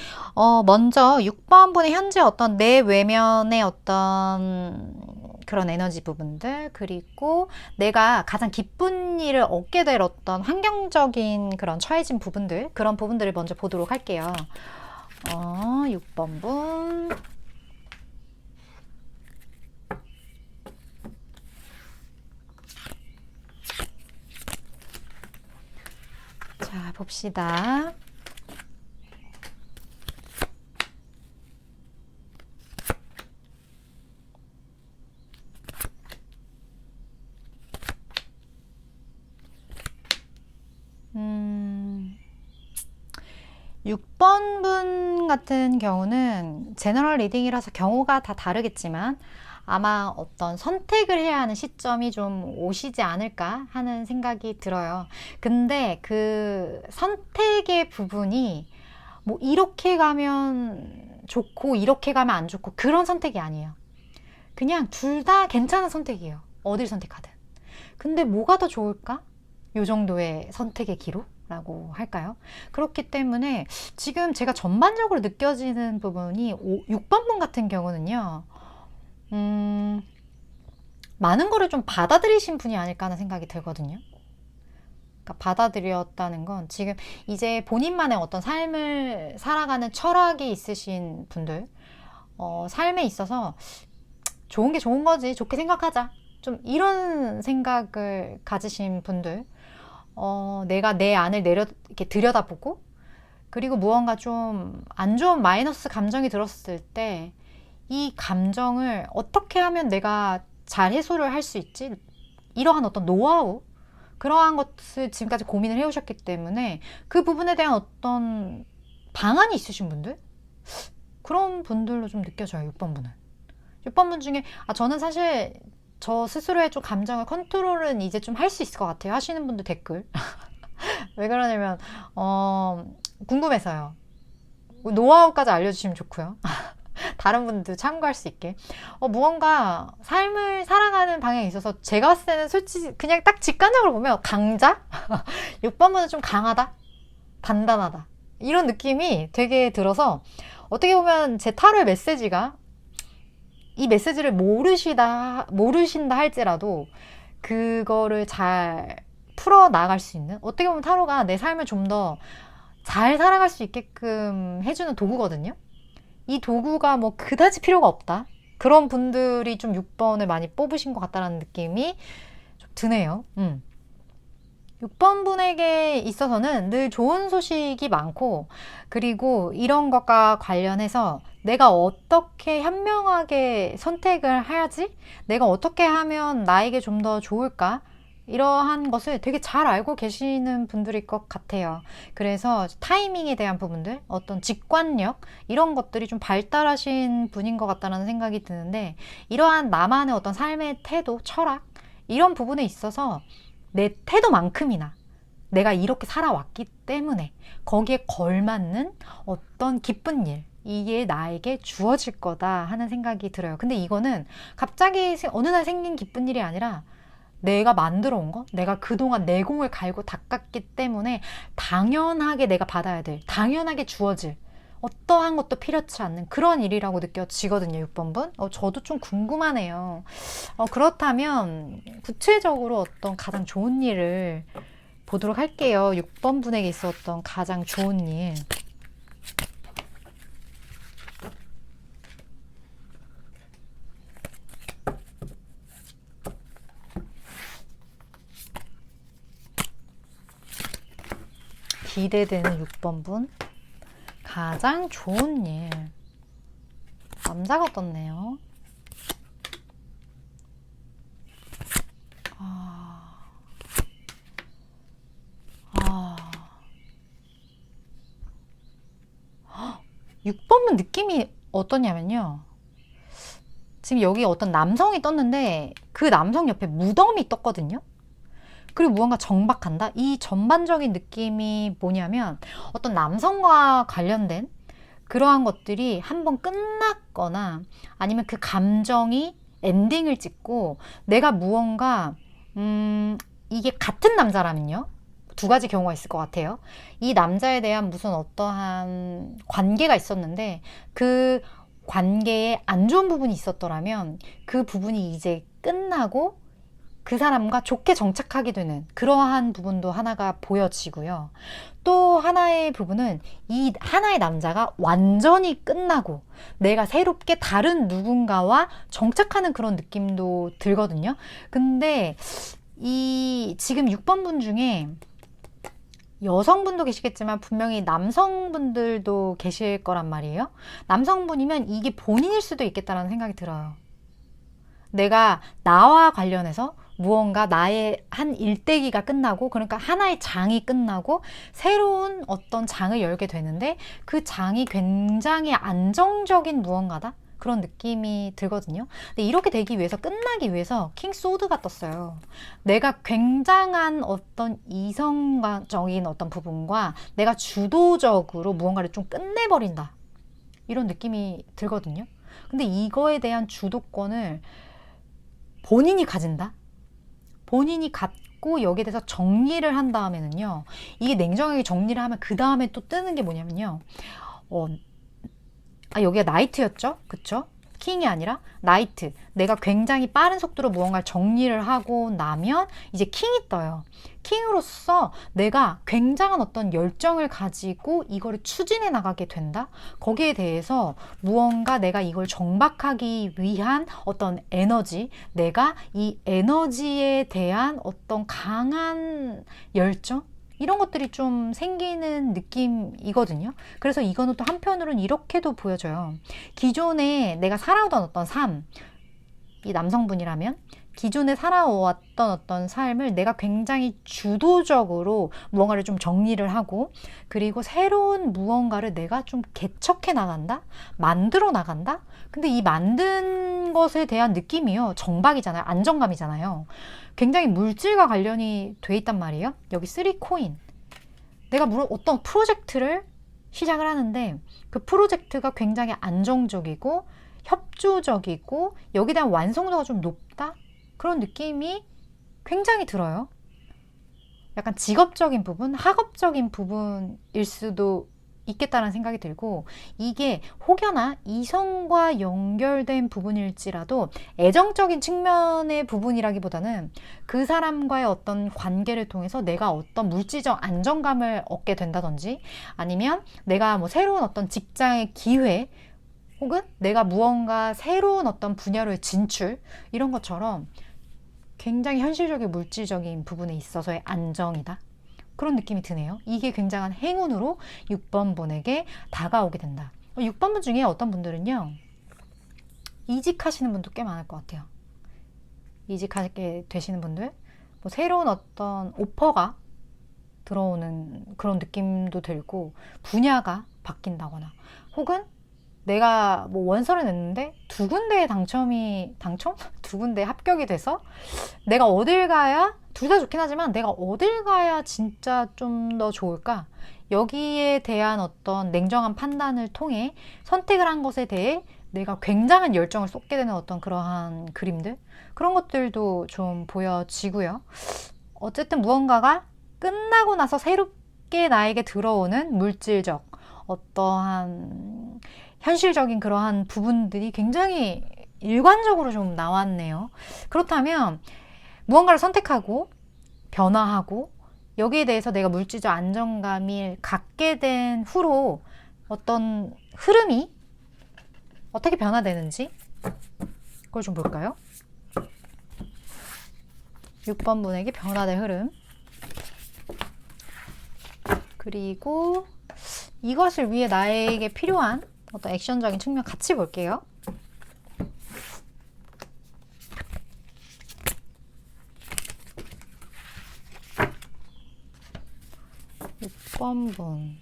먼저 6번 분의 현재 어떤 내 외면의 어떤 그런 에너지 부분들, 그리고 내가 가장 기쁜 일을 얻게 될 어떤 환경적인 그런 처해진 부분들, 그런 부분들을 먼저 보도록 할게요. 6번 분. 자, 봅시다. 음, 6번 분 같은 경우는 제너럴 리딩이라서 경우가 다 다르겠지만 아마 어떤 선택을 해야 하는 시점이 좀 오시지 않을까 하는 생각이 들어요. 근데 그 선택의 부분이 뭐 이렇게 가면 좋고 이렇게 가면 안 좋고 그런 선택이 아니에요. 그냥 둘 다 괜찮은 선택이에요. 어딜 선택하든. 근데 뭐가 더 좋을까? 요 정도의 선택의 기로라고 할까요? 그렇기 때문에 지금 제가 전반적으로 느껴지는 부분이 6번 분 같은 경우는요. 많은 거를 좀 받아들이신 분이 아닐까 하는 생각이 들거든요. 그러니까 받아들였다는 건 지금 이제 본인만의 어떤 삶을 살아가는 철학이 있으신 분들, 삶에 있어서 좋은 게 좋은 거지, 좋게 생각하자. 좀 이런 생각을 가지신 분들, 내가 내 안을 이렇게 들여다보고, 그리고 무언가 좀 안 좋은 마이너스 감정이 들었을 때, 이 감정을 어떻게 하면 내가 잘 해소를 할 수 있지? 이러한 어떤 노하우, 그러한 것을 지금까지 고민을 해오셨기 때문에 그 부분에 대한 어떤 방안이 있으신 분들? 그런 분들로 좀 느껴져요, 6번 분은. 6번 분 중에, 저는 사실 저 스스로의 좀 감정을 컨트롤은 이제 좀 할 수 있을 것 같아요. 하시는 분들 댓글 왜 그러냐면, 궁금해서요. 노하우까지 알려주시면 좋고요. 다른 분들도 참고할 수 있게. 무언가 삶을 살아가는 방향에 있어서 제가 봤을 때는 솔직히 그냥 딱 직관적으로 보면 강자? 6번분은 좀 강하다? 단단하다. 이런 느낌이 되게 들어서 어떻게 보면 제 타로의 메시지가 이 메시지를 모르신다 할지라도 그거를 잘 풀어 나갈 수 있는, 어떻게 보면 타로가 내 삶을 좀 더 잘 살아갈 수 있게끔 해주는 도구거든요. 이 도구가 뭐 그다지 필요가 없다. 그런 분들이 좀 6번을 많이 뽑으신 것 같다는 느낌이 좀 드네요. 6번 분에게 있어서는 늘 좋은 소식이 많고, 그리고 이런 것과 관련해서 내가 어떻게 현명하게 선택을 해야지? 내가 어떻게 하면 나에게 좀 더 좋을까? 이러한 것을 되게 잘 알고 계시는 분들일 것 같아요. 그래서 타이밍에 대한 부분들, 어떤 직관력, 이런 것들이 좀 발달하신 분인 것 같다는 생각이 드는데, 이러한 나만의 어떤 삶의 태도, 철학, 이런 부분에 있어서 내 태도만큼이나 내가 이렇게 살아왔기 때문에 거기에 걸맞는 어떤 기쁜 일, 이게 나에게 주어질 거다 하는 생각이 들어요. 근데 이거는 갑자기 어느 날 생긴 기쁜 일이 아니라 내가 만들어 온 거, 내가 그동안 내공을 갈고 닦았기 때문에 당연하게 내가 받아야 될, 당연하게 주어질, 어떠한 것도 필요치 않는 그런 일이라고 느껴지거든요, 6번분. 저도 좀 궁금하네요. 그렇다면 구체적으로 어떤 가장 좋은 일을 보도록 할게요. 6번분에게 있었던 가장 좋은 일. 기대되는 6번분. 가장 좋은 일. 남자가 떴네요. 아, 6번분 느낌이 어떠냐면요. 지금 여기 어떤 남성이 떴는데 그 남성 옆에 무덤이 떴거든요. 그리고 무언가 정박한다? 이 전반적인 느낌이 뭐냐면 어떤 남성과 관련된 그러한 것들이 한번 끝났거나 아니면 그 감정이 엔딩을 찍고 내가 무언가 이게 같은 남자라면요. 두 가지 경우가 있을 것 같아요. 이 남자에 대한 무슨 어떠한 관계가 있었는데 그 관계에 안 좋은 부분이 있었더라면 그 부분이 이제 끝나고 그 사람과 좋게 정착하게 되는 그러한 부분도 하나가 보여지고요. 또 하나의 부분은 이 하나의 남자가 완전히 끝나고 내가 새롭게 다른 누군가와 정착하는 그런 느낌도 들거든요. 근데 이 지금 6번 분 중에 여성분도 계시겠지만 분명히 남성분들도 계실 거란 말이에요. 남성분이면 이게 본인일 수도 있겠다는 생각이 들어요. 내가 나와 관련해서 무언가 나의 한 일대기가 끝나고, 그러니까 하나의 장이 끝나고 새로운 어떤 장을 열게 되는데 그 장이 굉장히 안정적인 무언가다? 그런 느낌이 들거든요. 근데 이렇게 되기 위해서, 끝나기 위해서 킹 소드가 떴어요. 내가 굉장한 어떤 이성적인 어떤 부분과 내가 주도적으로 무언가를 좀 끝내버린다. 이런 느낌이 들거든요. 근데 이거에 대한 주도권을 본인이 가진다? 본인이 갖고 여기에 대해서 정리를 한 다음에는요, 이게 냉정하게 정리를 하면 그 다음에 또 뜨는 게 뭐냐면요, 여기가 나이트였죠? 그쵸? 킹이 아니라 나이트. 내가 굉장히 빠른 속도로 무언가를 정리를 하고 나면 이제 킹이 떠요. 킹으로서 내가 굉장한 어떤 열정을 가지고 이거를 추진해 나가게 된다? 거기에 대해서 무언가 내가 이걸 정박하기 위한 어떤 에너지, 내가 이 에너지에 대한 어떤 강한 열정? 이런 것들이 좀 생기는 느낌이거든요. 그래서 이거는 또 한편으로는 이렇게도 보여져요. 기존에 내가 살아오던 어떤 삶, 이 남성분이라면 기존에 살아왔던 어떤 삶을 내가 굉장히 주도적으로 무언가를 좀 정리를 하고, 그리고 새로운 무언가를 내가 좀 개척해 나간다? 만들어 나간다? 근데 이 만든 것에 대한 느낌이요, 정박이잖아요. 안정감이잖아요. 굉장히 물질과 관련이 돼 있단 말이에요. 여기 3 코인. 내가 어떤 프로젝트를 시작을 하는데 그 프로젝트가 굉장히 안정적이고 협조적이고 여기에 대한 완성도가 좀 높다? 그런 느낌이 굉장히 들어요. 약간 직업적인 부분, 학업적인 부분일 수도 있겠다는 생각이 들고, 이게 혹여나 이성과 연결된 부분일지라도 애정적인 측면의 부분이라기보다는 그 사람과의 어떤 관계를 통해서 내가 어떤 물질적 안정감을 얻게 된다든지, 아니면 내가 뭐 새로운 어떤 직장의 기회, 혹은 내가 무언가 새로운 어떤 분야로의 진출, 이런 것처럼 굉장히 현실적인 물질적인 부분에 있어서의 안정이다. 그런 느낌이 드네요. 이게 굉장한 행운으로 6번 분에게 다가오게 된다. 6번 분 중에 어떤 분들은요, 이직하시는 분도 꽤 많을 것 같아요. 이직하게 되시는 분들, 뭐 새로운 어떤 오퍼가 들어오는 그런 느낌도 들고, 분야가 바뀐다거나, 혹은 내가 뭐 원서를 냈는데 두 군데에 두 군데에 합격이 돼서 내가 어딜 가야, 둘 다 좋긴 하지만 내가 어딜 가야 진짜 좀 더 좋을까? 여기에 대한 어떤 냉정한 판단을 통해 선택을 한 것에 대해 내가 굉장한 열정을 쏟게 되는 어떤 그러한 그림들, 그런 것들도 좀 보여지고요. 어쨌든 무언가가 끝나고 나서 새롭게 나에게 들어오는 물질적 어떠한 현실적인 그러한 부분들이 굉장히 일관적으로 좀 나왔네요. 그렇다면 무언가를 선택하고 변화하고 여기에 대해서 내가 물질적 안정감을 갖게 된 후로 어떤 흐름이 어떻게 변화되는지 그걸 좀 볼까요? 6번 분에게 변화된 흐름, 그리고 이것을 위해 나에게 필요한 어떤 액션적인 측면 같이 볼게요. 6번 분.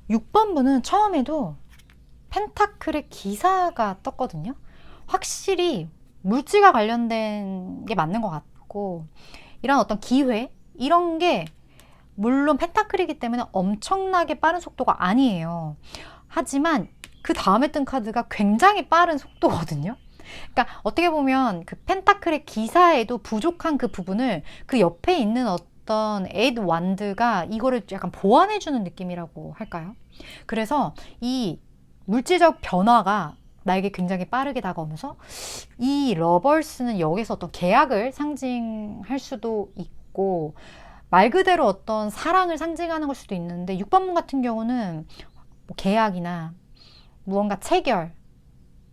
(6번) 분은 처음에도 펜타클의 기사가 떴거든요. 확실히 물질과 관련된 게 맞는 것 같고, 이런 어떤 기회, 이런 게 물론 펜타클이기 때문에 엄청나게 빠른 속도가 아니에요. 하지만 그 다음에 뜬 카드가 굉장히 빠른 속도거든요. 그러니까 어떻게 보면 그 펜타클의 기사에도 부족한 그 부분을 그 옆에 있는 어떤 에이드 완드가 이거를 약간 보완해주는 느낌이라고 할까요? 그래서 이 물질적 변화가 나에게 굉장히 빠르게 다가오면서 이 러벌스는 여기서 어떤 계약을 상징할 수도 있고, 말 그대로 어떤 사랑을 상징하는 걸 수도 있는데, 6번문 같은 경우는 뭐 계약이나 무언가 체결,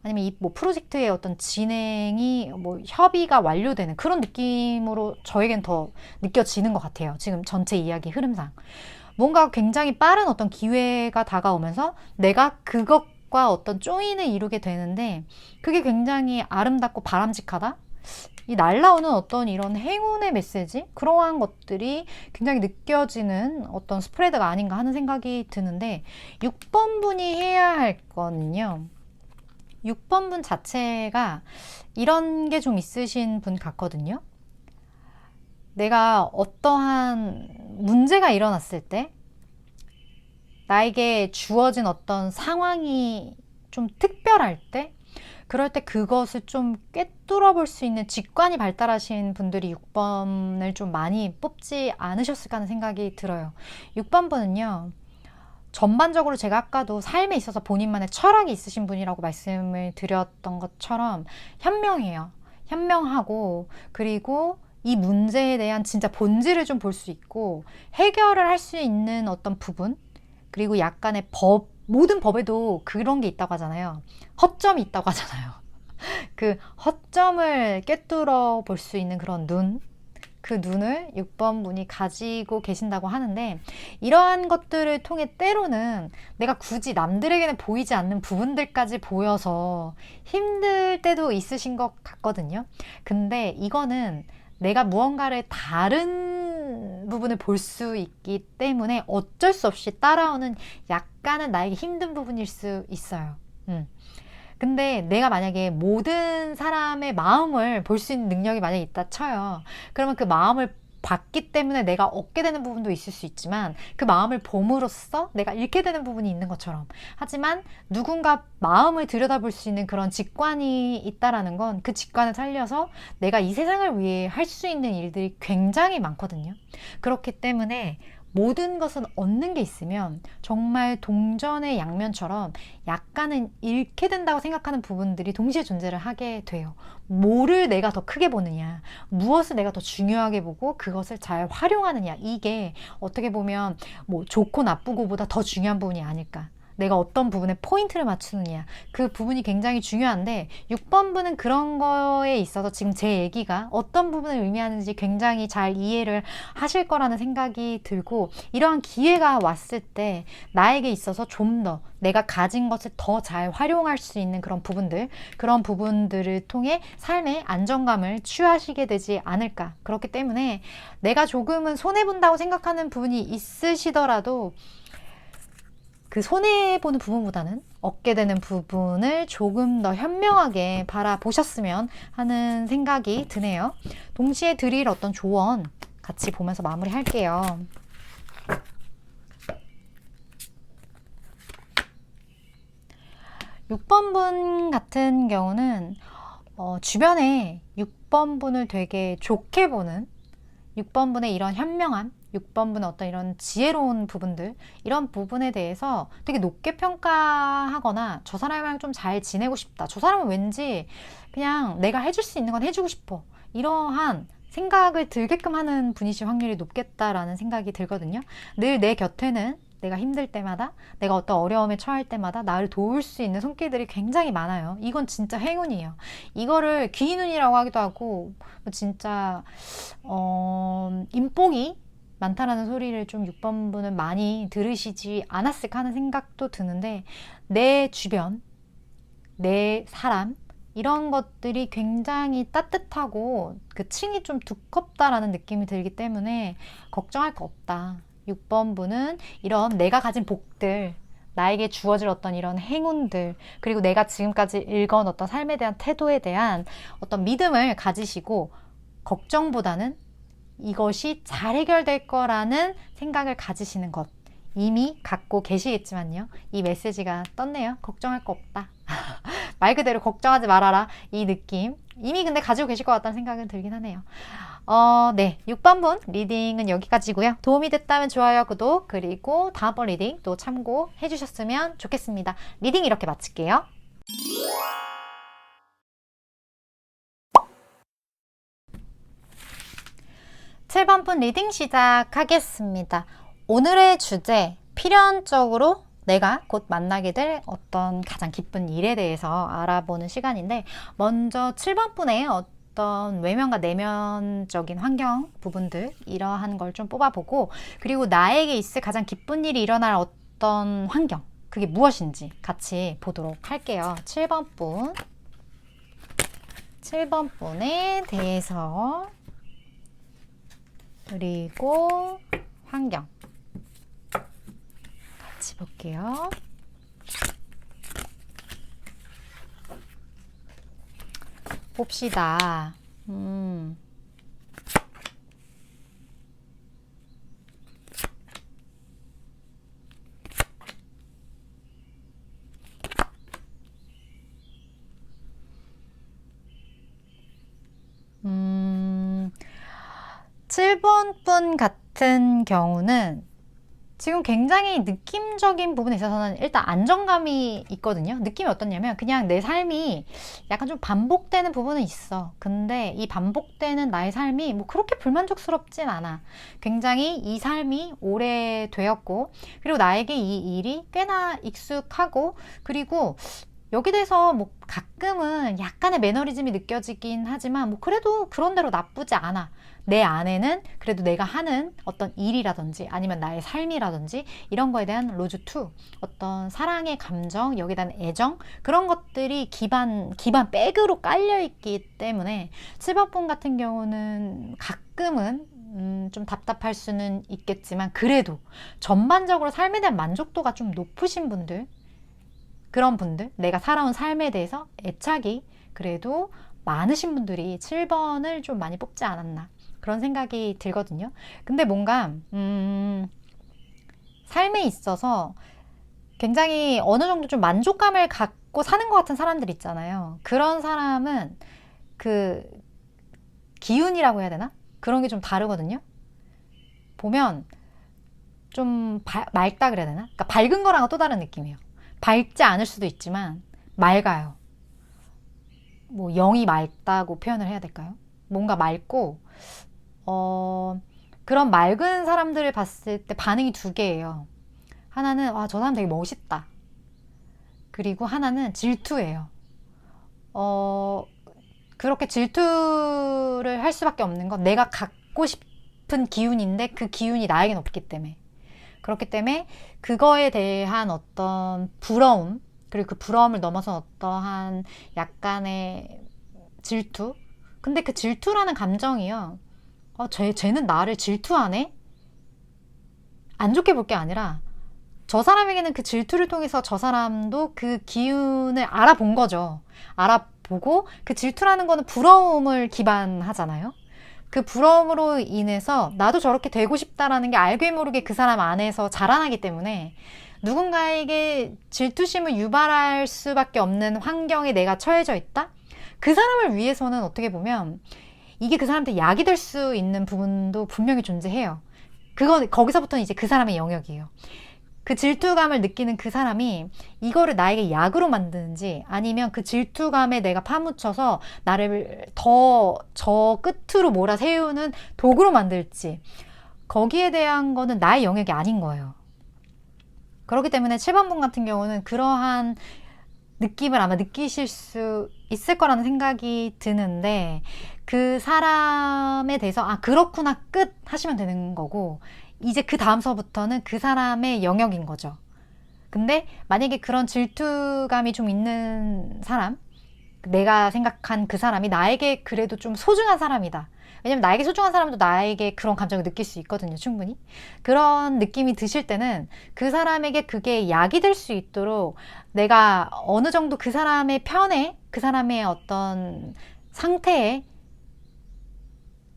아니면 이 뭐 프로젝트의 어떤 진행이 뭐 협의가 완료되는 그런 느낌으로 저에겐 더 느껴지는 것 같아요. 지금 전체 이야기 흐름상. 뭔가 굉장히 빠른 어떤 기회가 다가오면서 내가 그것과 어떤 조인을 이루게 되는데, 그게 굉장히 아름답고 바람직하다? 이 날라오는 어떤 이런 행운의 메시지? 그러한 것들이 굉장히 느껴지는 어떤 스프레드가 아닌가 하는 생각이 드는데, 6번 분이 해야 할 거는요, 6번 분 자체가 이런 게 좀 있으신 분 같거든요. 내가 어떠한 문제가 일어났을 때, 나에게 주어진 어떤 상황이 좀 특별할 때, 그럴 때 그것을 좀 꿰뚫어 볼 수 있는 직관이 발달하신 분들이 6번을 좀 많이 뽑지 않으셨을까 하는 생각이 들어요. 6번 분은요, 전반적으로 제가 아까도 삶에 있어서 본인만의 철학이 있으신 분이라고 말씀을 드렸던 것처럼 현명해요. 현명하고, 그리고 이 문제에 대한 진짜 본질을 좀 볼 수 있고, 해결을 할 수 있는 어떤 부분, 그리고 약간의 모든 법에도 그런 게 있다고 하잖아요. 허점이 있다고 하잖아요. 그 허점을 꿰뚫어 볼 수 있는 그런 눈, 그 눈을 6번 분이 가지고 계신다고 하는데, 이러한 것들을 통해 때로는 내가 굳이 남들에게는 보이지 않는 부분들까지 보여서 힘들 때도 있으신 것 같거든요. 근데 이거는 내가 무언가를 다른 좋은 부분을 볼 수 있기 때문에 어쩔 수 없이 따라오는 약간은 나에게 힘든 부분일 수 있어요. 근데 내가 만약에 모든 사람의 마음을 볼 수 있는 능력이 만약에 있다 쳐요. 그러면 그 마음을 봤기 때문에 내가 얻게 되는 부분도 있을 수 있지만 그 마음을 봄으로써 내가 잃게 되는 부분이 있는 것처럼, 하지만 누군가 마음을 들여다볼 수 있는 그런 직관이 있다라는 건 그 직관을 살려서 내가 이 세상을 위해 할 수 있는 일들이 굉장히 많거든요. 그렇기 때문에 모든 것은 얻는 게 있으면 정말 동전의 양면처럼 약간은 잃게 된다고 생각하는 부분들이 동시에 존재를 하게 돼요. 뭐를 내가 더 크게 보느냐, 무엇을 내가 더 중요하게 보고 그것을 잘 활용하느냐, 이게 어떻게 보면 뭐 좋고 나쁘고보다 더 중요한 부분이 아닐까. 내가 어떤 부분에 포인트를 맞추느냐, 그 부분이 굉장히 중요한데 6번분은 그런 거에 있어서 지금 제 얘기가 어떤 부분을 의미하는지 굉장히 잘 이해를 하실 거라는 생각이 들고, 이러한 기회가 왔을 때 나에게 있어서 좀 더 내가 가진 것을 더 잘 활용할 수 있는 그런 부분들을 통해 삶의 안정감을 취하시게 되지 않을까. 그렇기 때문에 내가 조금은 손해본다고 생각하는 부분이 있으시더라도 그 손해보는 부분보다는 얻게 되는 부분을 조금 더 현명하게 바라보셨으면 하는 생각이 드네요. 동시에 드릴 어떤 조언 같이 보면서 마무리할게요. 6번분 같은 경우는 주변에 6번분을 되게 좋게 보는, 6번분의 이런 현명함, 6번분의 어떤 이런 지혜로운 부분들, 이런 부분에 대해서 되게 높게 평가하거나 저 사람이랑 좀 잘 지내고 싶다, 저 사람은 왠지 그냥 내가 해줄 수 있는 건 해주고 싶어, 이러한 생각을 들게끔 하는 분이실 확률이 높겠다라는 생각이 들거든요. 늘 내 곁에는 내가 힘들 때마다, 내가 어떤 어려움에 처할 때마다 나를 도울 수 있는 손길들이 굉장히 많아요. 이건 진짜 행운이에요. 이거를 귀인운이라고 하기도 하고, 진짜 인복이 많다라는 소리를 좀 6번분은 많이 들으시지 않았을까 하는 생각도 드는데, 내 주변, 내 사람, 이런 것들이 굉장히 따뜻하고 그 층이 좀 두껍다라는 느낌이 들기 때문에 걱정할 거 없다. 6번분은 이런 내가 가진 복들, 나에게 주어질 어떤 이런 행운들, 그리고 내가 지금까지 읽어온 어떤 삶에 대한 태도에 대한 어떤 믿음을 가지시고, 걱정보다는 이것이 잘 해결될 거라는 생각을 가지시는 것, 이미 갖고 계시겠지만요. 이 메시지가 떴네요. 걱정할 거 없다. 말 그대로 걱정하지 말아라. 이 느낌 이미 근데 가지고 계실 것 같다는 생각은 들긴 하네요. 네, 6번분 리딩은 여기까지고요. 도움이 됐다면 좋아요, 구독, 그리고 다음번 리딩 또 참고해 주셨으면 좋겠습니다. 리딩 이렇게 마칠게요. 7번분 리딩 시작하겠습니다. 오늘의 주제, 필연적으로 내가 곧 만나게 될 어떤 가장 기쁜 일에 대해서 알아보는 시간인데, 먼저 7번분의 어떤 외면과 내면적인 환경 부분들, 이러한 걸 좀 뽑아보고, 그리고 나에게 있을 가장 기쁜 일이 일어날 어떤 환경, 그게 무엇인지 같이 보도록 할게요. 7번분에 대해서, 그리고 환경 같이 볼게요. 봅시다. 음, 7번분 같은 경우는 지금 굉장히 느낌적인 부분에 있어서는 일단 안정감이 있거든요. 느낌이 어떻냐면 그냥 내 삶이 약간 좀 반복되는 부분은 있어. 근데 이 반복되는 나의 삶이 뭐 그렇게 불만족스럽진 않아. 굉장히 이 삶이 오래되었고, 그리고 나에게 이 일이 꽤나 익숙하고, 그리고 여기 대해서 뭐 가끔은 약간의 매너리즘이 느껴지긴 하지만 뭐 그래도 그런대로 나쁘지 않아. 내 안에는 그래도 내가 하는 어떤 일이라든지 아니면 나의 삶이라든지 이런 거에 대한 로즈2, 어떤 사랑의 감정, 여기에 대한 애정, 그런 것들이 기반 백으로 깔려 있기 때문에 7번분 같은 경우는 가끔은 좀 답답할 수는 있겠지만 그래도 전반적으로 삶에 대한 만족도가 좀 높으신 분들, 그런 분들, 내가 살아온 삶에 대해서 애착이 그래도 많으신 분들이 7번을 좀 많이 뽑지 않았나 그런 생각이 들거든요. 근데 뭔가 삶에 있어서 굉장히 어느 정도 좀 만족감을 갖고 사는 것 같은 사람들 있잖아요. 그런 사람은 그 기운이라고 해야 되나? 그런 게 좀 다르거든요. 보면 좀 맑다 그래야 되나? 그러니까 밝은 거랑은 또 다른 느낌이에요. 밝지 않을 수도 있지만 맑아요. 뭐 영이 맑다고 표현을 해야 될까요? 뭔가 맑고 그런 맑은 사람들을 봤을 때 반응이 두 개예요. 하나는 와, 저 사람 되게 멋있다. 그리고 하나는 질투예요. 그렇게 질투를 할 수밖에 없는 건 내가 갖고 싶은 기운인데 그 기운이 나에겐 없기 때문에. 그렇기 때문에 그거에 대한 어떤 부러움, 그리고 그 부러움을 넘어서 어떠한 약간의 질투? 근데 그 질투라는 감정이요. 쟤는 나를 질투하네? 안 좋게 볼 게 아니라 저 사람에게는 그 질투를 통해서 저 사람도 그 기운을 알아본 거죠. 알아보고 그 질투라는 거는 부러움을 기반하잖아요. 그 부러움으로 인해서 나도 저렇게 되고 싶다라는 게 알게 모르게 그 사람 안에서 자라나기 때문에 누군가에게 질투심을 유발할 수밖에 없는 환경에 내가 처해져 있다? 그 사람을 위해서는 어떻게 보면 이게 그 사람한테 약이 될 수 있는 부분도 분명히 존재해요. 거기서부터는 이제 그 사람의 영역이에요. 그 질투감을 느끼는 그 사람이 이거를 나에게 약으로 만드는지 아니면 그 질투감에 내가 파묻혀서 나를 더 저 끝으로 몰아세우는 도구로 만들지 거기에 대한 거는 나의 영역이 아닌 거예요. 그렇기 때문에 7번분 같은 경우는 그러한 느낌을 아마 느끼실 수 있을 거라는 생각이 드는데 그 사람에 대해서 그렇구나 끝 하시면 되는 거고 이제 그 다음서부터는 그 사람의 영역인 거죠. 근데 만약에 그런 질투감이 좀 있는 사람, 내가 생각한 그 사람이 나에게 그래도 좀 소중한 사람이다. 왜냐면 나에게 소중한 사람도 나에게 그런 감정을 느낄 수 있거든요, 충분히. 그런 느낌이 드실 때는 그 사람에게 그게 약이 될 수 있도록 내가 어느 정도 그 사람의 편에, 그 사람의 어떤 상태에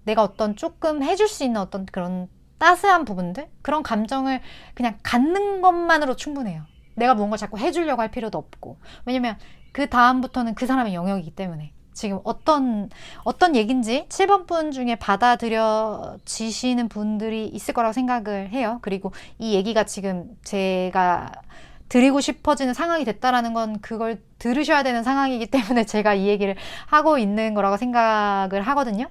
내가 어떤 조금 해줄 수 있는 어떤 그런 따스한 부분들? 그런 감정을 그냥 갖는 것만으로 충분해요. 내가 뭔가 자꾸 해주려고 할 필요도 없고. 왜냐면 그 다음부터는 그 사람의 영역이기 때문에. 지금 어떤 얘기인지 7번 분 중에 받아들여지시는 분들이 있을 거라고 생각을 해요. 그리고 이 얘기가 지금 제가 드리고 싶어지는 상황이 됐다라는 건 그걸 들으셔야 되는 상황이기 때문에 제가 이 얘기를 하고 있는 거라고 생각을 하거든요.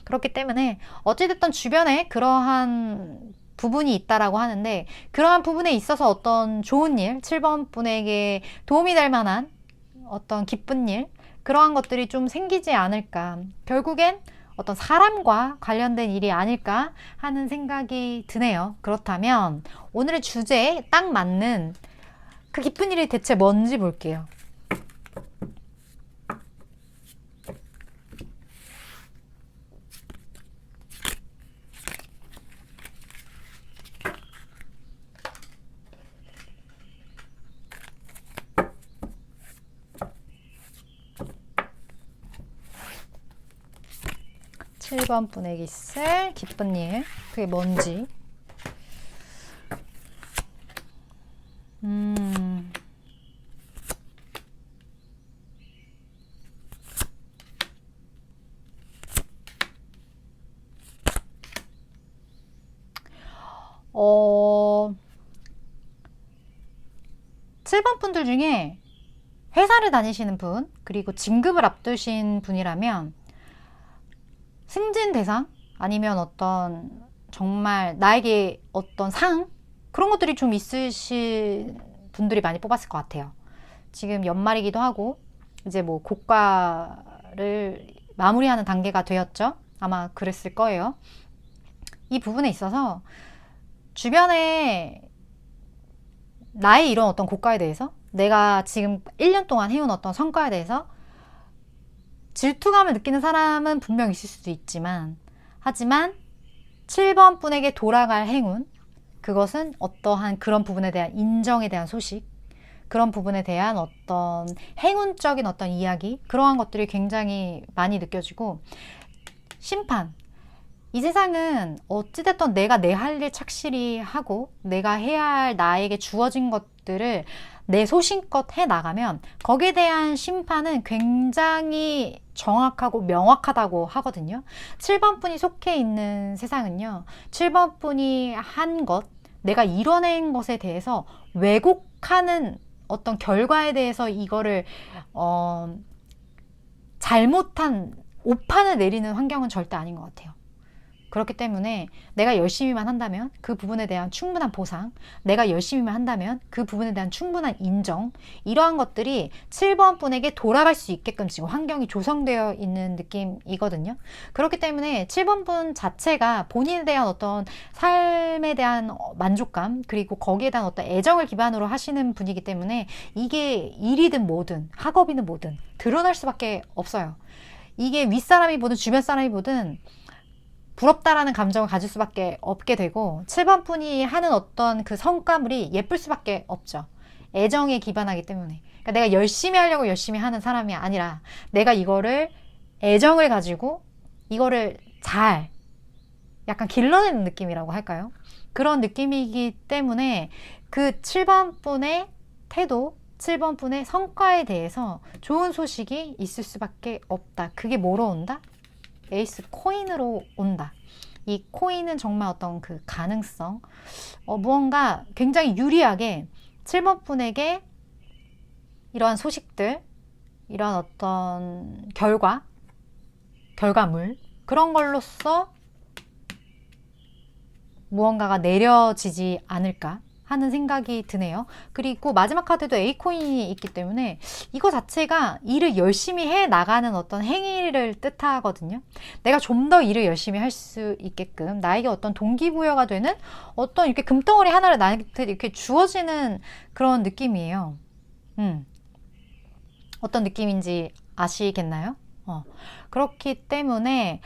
그렇기 때문에 어찌됐든 주변에 그러한 부분이 있다라고 하는데 그러한 부분에 있어서 어떤 좋은 일, 7번 분에게 도움이 될 만한 어떤 기쁜 일, 그러한 것들이 좀 생기지 않을까. 결국엔 어떤 사람과 관련된 일이 아닐까 하는 생각이 드네요. 그렇다면 오늘의 주제에 딱 맞는 그 기쁜 일이 대체 뭔지 볼게요. 칠 번 분에게 있을 기쁜 일, 그게 뭔지. 어, 7번 분들 중에 회사를 다니시는 분, 그리고 진급을 앞두신 분이라면 승진 대상 아니면 어떤 정말 나에게 어떤 상 그런 것들이 좀 있으신 분들이 많이 뽑았을 것 같아요. 지금 연말이기도 하고 이제 뭐 고과를 마무리하는 단계가 되었죠. 아마 그랬을 거예요. 이 부분에 있어서 주변에 나의 이런 어떤 고과에 대해서 내가 지금 1년 동안 해온 어떤 성과에 대해서 질투감을 느끼는 사람은 분명 있을 수도 있지만 하지만 7번 분에게 돌아갈 행운, 그것은 어떠한 그런 부분에 대한 인정에 대한 소식, 그런 부분에 대한 어떤 행운적인 어떤 이야기, 그러한 것들이 굉장히 많이 느껴지고, 심판, 이 세상은 어찌됐든 내가 내 할 일 착실히 하고 내가 해야 할 나에게 주어진 것들을 내 소신껏 해 나가면 거기에 대한 심판은 굉장히 정확하고 명확하다고 하거든요. 7번 분이 속해 있는 세상은요, 7번 분이 한 것, 내가 이뤄낸 것에 대해서 왜곡하는 어떤 결과에 대해서 이거를 잘못한 오판을 내리는 환경은 절대 아닌 것 같아요. 그렇기 때문에 내가 열심히만 한다면 그 부분에 대한 충분한 보상, 내가 열심히만 한다면 그 부분에 대한 충분한 인정, 이러한 것들이 7번 분에게 돌아갈 수 있게끔 지금 환경이 조성되어 있는 느낌이거든요. 그렇기 때문에 7번 분 자체가 본인에 대한 어떤 삶에 대한 만족감, 그리고 거기에 대한 어떤 애정을 기반으로 하시는 분이기 때문에 이게 일이든 뭐든 학업이든 뭐든 드러날 수밖에 없어요. 이게 윗사람이 보든 주변 사람이 보든 부럽다라는 감정을 가질 수밖에 없게 되고, 7번 분이 하는 어떤 그 성과물이 예쁠 수밖에 없죠. 애정에 기반하기 때문에. 그러니까 내가 열심히 하려고 열심히 하는 사람이 아니라 내가 이거를 애정을 가지고 이거를 잘 약간 길러내는 느낌이라고 할까요? 그런 느낌이기 때문에 그 7번 분의 태도, 7번 분의 성과에 대해서 좋은 소식이 있을 수밖에 없다. 그게 뭐로 온다? 에이스 코인으로 온다. 이 코인은 정말 어떤 그 가능성, 무언가 굉장히 유리하게 7번 분에게 이러한 소식들, 이러한 어떤 결과물, 그런 걸로써 무언가가 내려지지 않을까 하는 생각이 드네요. 그리고 마지막 카드도 A코인이 있기 때문에 이거 자체가 일을 열심히 해 나가는 어떤 행위를 뜻하거든요. 내가 좀 더 일을 열심히 할 수 있게끔 나에게 어떤 동기부여가 되는 어떤 이렇게 금덩어리 하나를 나한테 이렇게 주어지는 그런 느낌이에요. 어떤 느낌인지 아시겠나요? 그렇기 때문에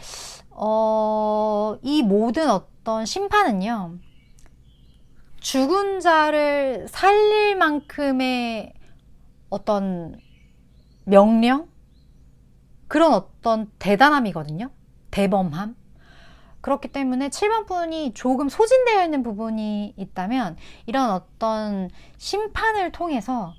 이 모든 어떤 심판은요, 죽은 자를 살릴 만큼의 어떤 명령? 그런 어떤 대단함이거든요. 대범함. 그렇기 때문에 7번 분이 조금 소진되어 있는 부분이 있다면 이런 어떤 심판을 통해서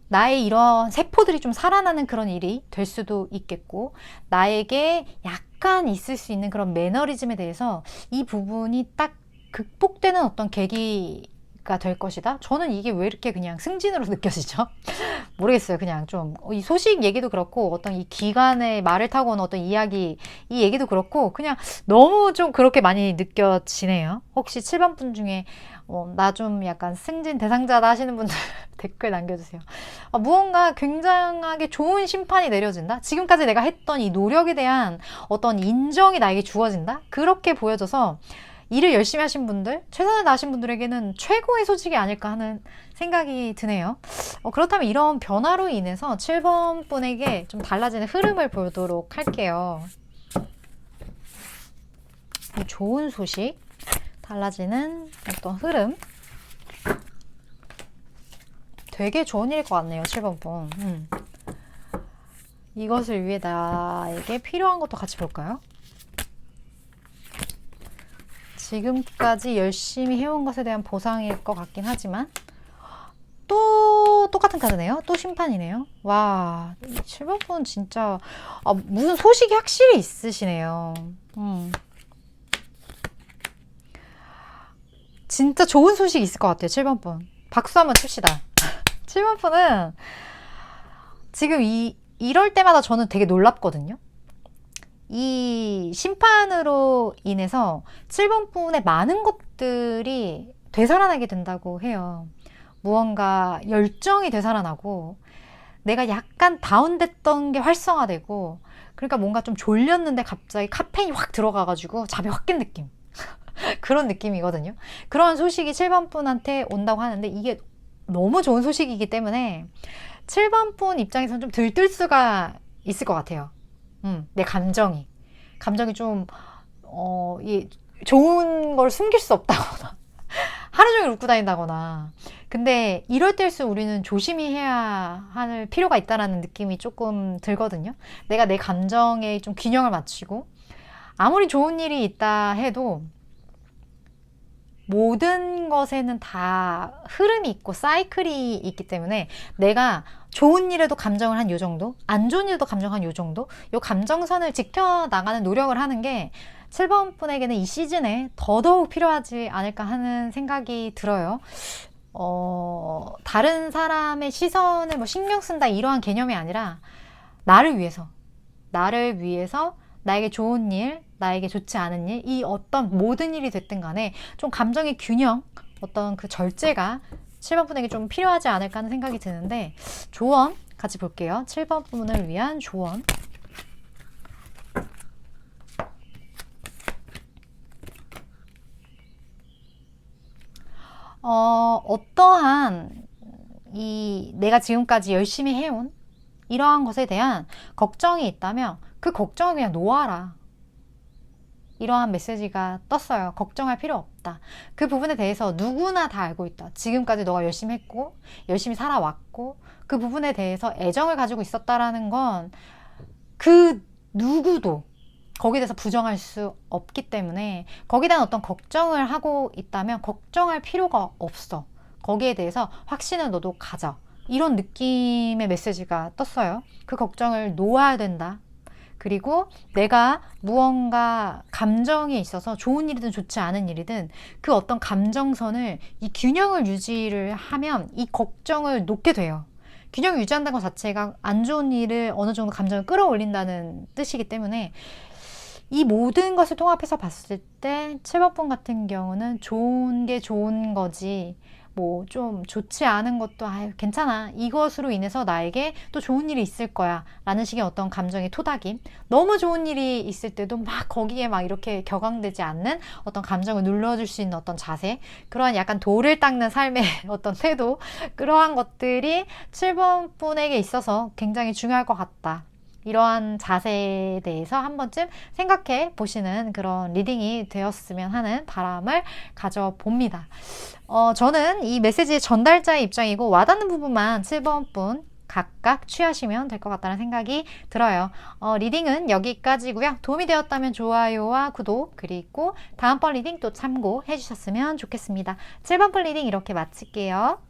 나의 이런 세포들이 좀 살아나는 그런 일이 될 수도 있겠고, 나에게 약간 있을 수 있는 그런 매너리즘에 대해서 이 부분이 딱 극복되는 어떤 계기가 될 것이다. 저는 이게 왜 이렇게 그냥 승진으로 느껴지죠? 모르겠어요. 그냥 좀 이 소식 얘기도 그렇고 어떤 이 기관의 말을 타고 온 어떤 이야기, 이 얘기도 그렇고 그냥 너무 좀 그렇게 많이 느껴지네요. 혹시 7번 분 중에 나 좀 약간 승진 대상자다 하시는 분들 댓글 남겨주세요. 무언가 굉장하게 좋은 심판이 내려진다? 지금까지 내가 했던 이 노력에 대한 어떤 인정이 나에게 주어진다? 그렇게 보여져서 일을 열심히 하신 분들, 최선을 다하신 분들에게는 최고의 소식이 아닐까 하는 생각이 드네요. 그렇다면 이런 변화로 인해서 7번 분에게 좀 달라지는 흐름을 보도록 할게요. 이 좋은 소식, 달라지는 어떤 흐름. 되게 좋은 일일 것 같네요, 7번 분. 이것을 위해 나에게 필요한 것도 같이 볼까요? 지금까지 열심히 해온 것에 대한 보상일 것 같긴 하지만 또 똑같은 카드네요. 또 심판이네요. 와, 7번 분 진짜 무슨 소식이 확실히 있으시네요. 진짜 좋은 소식이 있을 것 같아요. 7번 분. 박수 한번 칩시다. 7번 분은 지금 이럴 때마다 저는 되게 놀랍거든요. 이 심판으로 인해서 7번 분의 많은 것들이 되살아나게 된다고 해요. 무언가 열정이 되살아나고, 내가 약간 다운됐던 게 활성화되고, 그러니까 뭔가 좀 졸렸는데 갑자기 카페인이 확 들어가가지고 잠이 확 깬 느낌. 그런 느낌이거든요. 그런 소식이 7번 분한테 온다고 하는데 이게 너무 좋은 소식이기 때문에 7번 분 입장에서는 좀 들뜰 수가 있을 것 같아요. 내 감정이 좀 좋은 걸 숨길 수 없다거나 하루 종일 웃고 다닌다거나. 근데 이럴 때일수록 우리는 조심히 해야 할 필요가 있다라는 느낌이 조금 들거든요. 내가 내 감정에 좀 균형을 맞추고, 아무리 좋은 일이 있다 해도 모든 것에는 다 흐름이 있고 사이클이 있기 때문에, 내가 좋은 일에도 감정을 한 요 정도, 안 좋은 일에도 감정 한 요 정도, 요 감정선을 지켜나가는 노력을 하는 게 7번 분에게는 이 시즌에 더더욱 필요하지 않을까 하는 생각이 들어요. 다른 사람의 시선을 뭐 신경 쓴다 이러한 개념이 아니라, 나를 위해서, 나에게 좋은 일, 나에게 좋지 않은 일, 이 어떤 모든 일이 됐든 간에 좀 감정의 균형, 어떤 그 절제가 7번 분에게 좀 필요하지 않을까 하는 생각이 드는데, 조언 같이 볼게요. 7번 분을 위한 조언. 어떠한 내가 지금까지 열심히 해온 이러한 것에 대한 걱정이 있다면 그 걱정을 그냥 놓아라. 이러한 메시지가 떴어요. 걱정할 필요 없다. 그 부분에 대해서 누구나 다 알고 있다. 지금까지 너가 열심히 했고 열심히 살아왔고 그 부분에 대해서 애정을 가지고 있었다라는 건 그 누구도 거기에 대해서 부정할 수 없기 때문에, 거기에 대한 어떤 걱정을 하고 있다면 걱정할 필요가 없어. 거기에 대해서 확신을 너도 가져. 이런 느낌의 메시지가 떴어요. 그 걱정을 놓아야 된다. 그리고 내가 무언가 감정에 있어서 좋은 일이든 좋지 않은 일이든 그 어떤 감정선을, 이 균형을 유지를 하면 이 걱정을 놓게 돼요. 균형을 유지한다는 것 자체가 안 좋은 일을 어느 정도 감정을 끌어올린다는 뜻이기 때문에, 이 모든 것을 통합해서 봤을 때 7번 분 같은 경우는 좋은 게 좋은 거지, 뭐 좀 좋지 않은 것도 아유 괜찮아, 이것으로 인해서 나에게 또 좋은 일이 있을 거야 라는 식의 어떤 감정의 토닥임, 너무 좋은 일이 있을 때도 막 거기에 막 이렇게 격앙되지 않는 어떤 감정을 눌러줄 수 있는 어떤 자세, 그러한 약간 돌을 닦는 삶의 어떤 태도, 그러한 것들이 7번 분에게 있어서 굉장히 중요할 것 같다. 이러한 자세에 대해서 한 번쯤 생각해 보시는 그런 리딩이 되었으면 하는 바람을 가져봅니다. 저는 이 메시지의 전달자의 입장이고 와닿는 부분만 7번 분 각각 취하시면 될 것 같다는 생각이 들어요. 리딩은 여기까지고요. 도움이 되었다면 좋아요와 구독, 그리고 다음번 리딩 또 참고해 주셨으면 좋겠습니다. 7번 분 리딩 이렇게 마칠게요.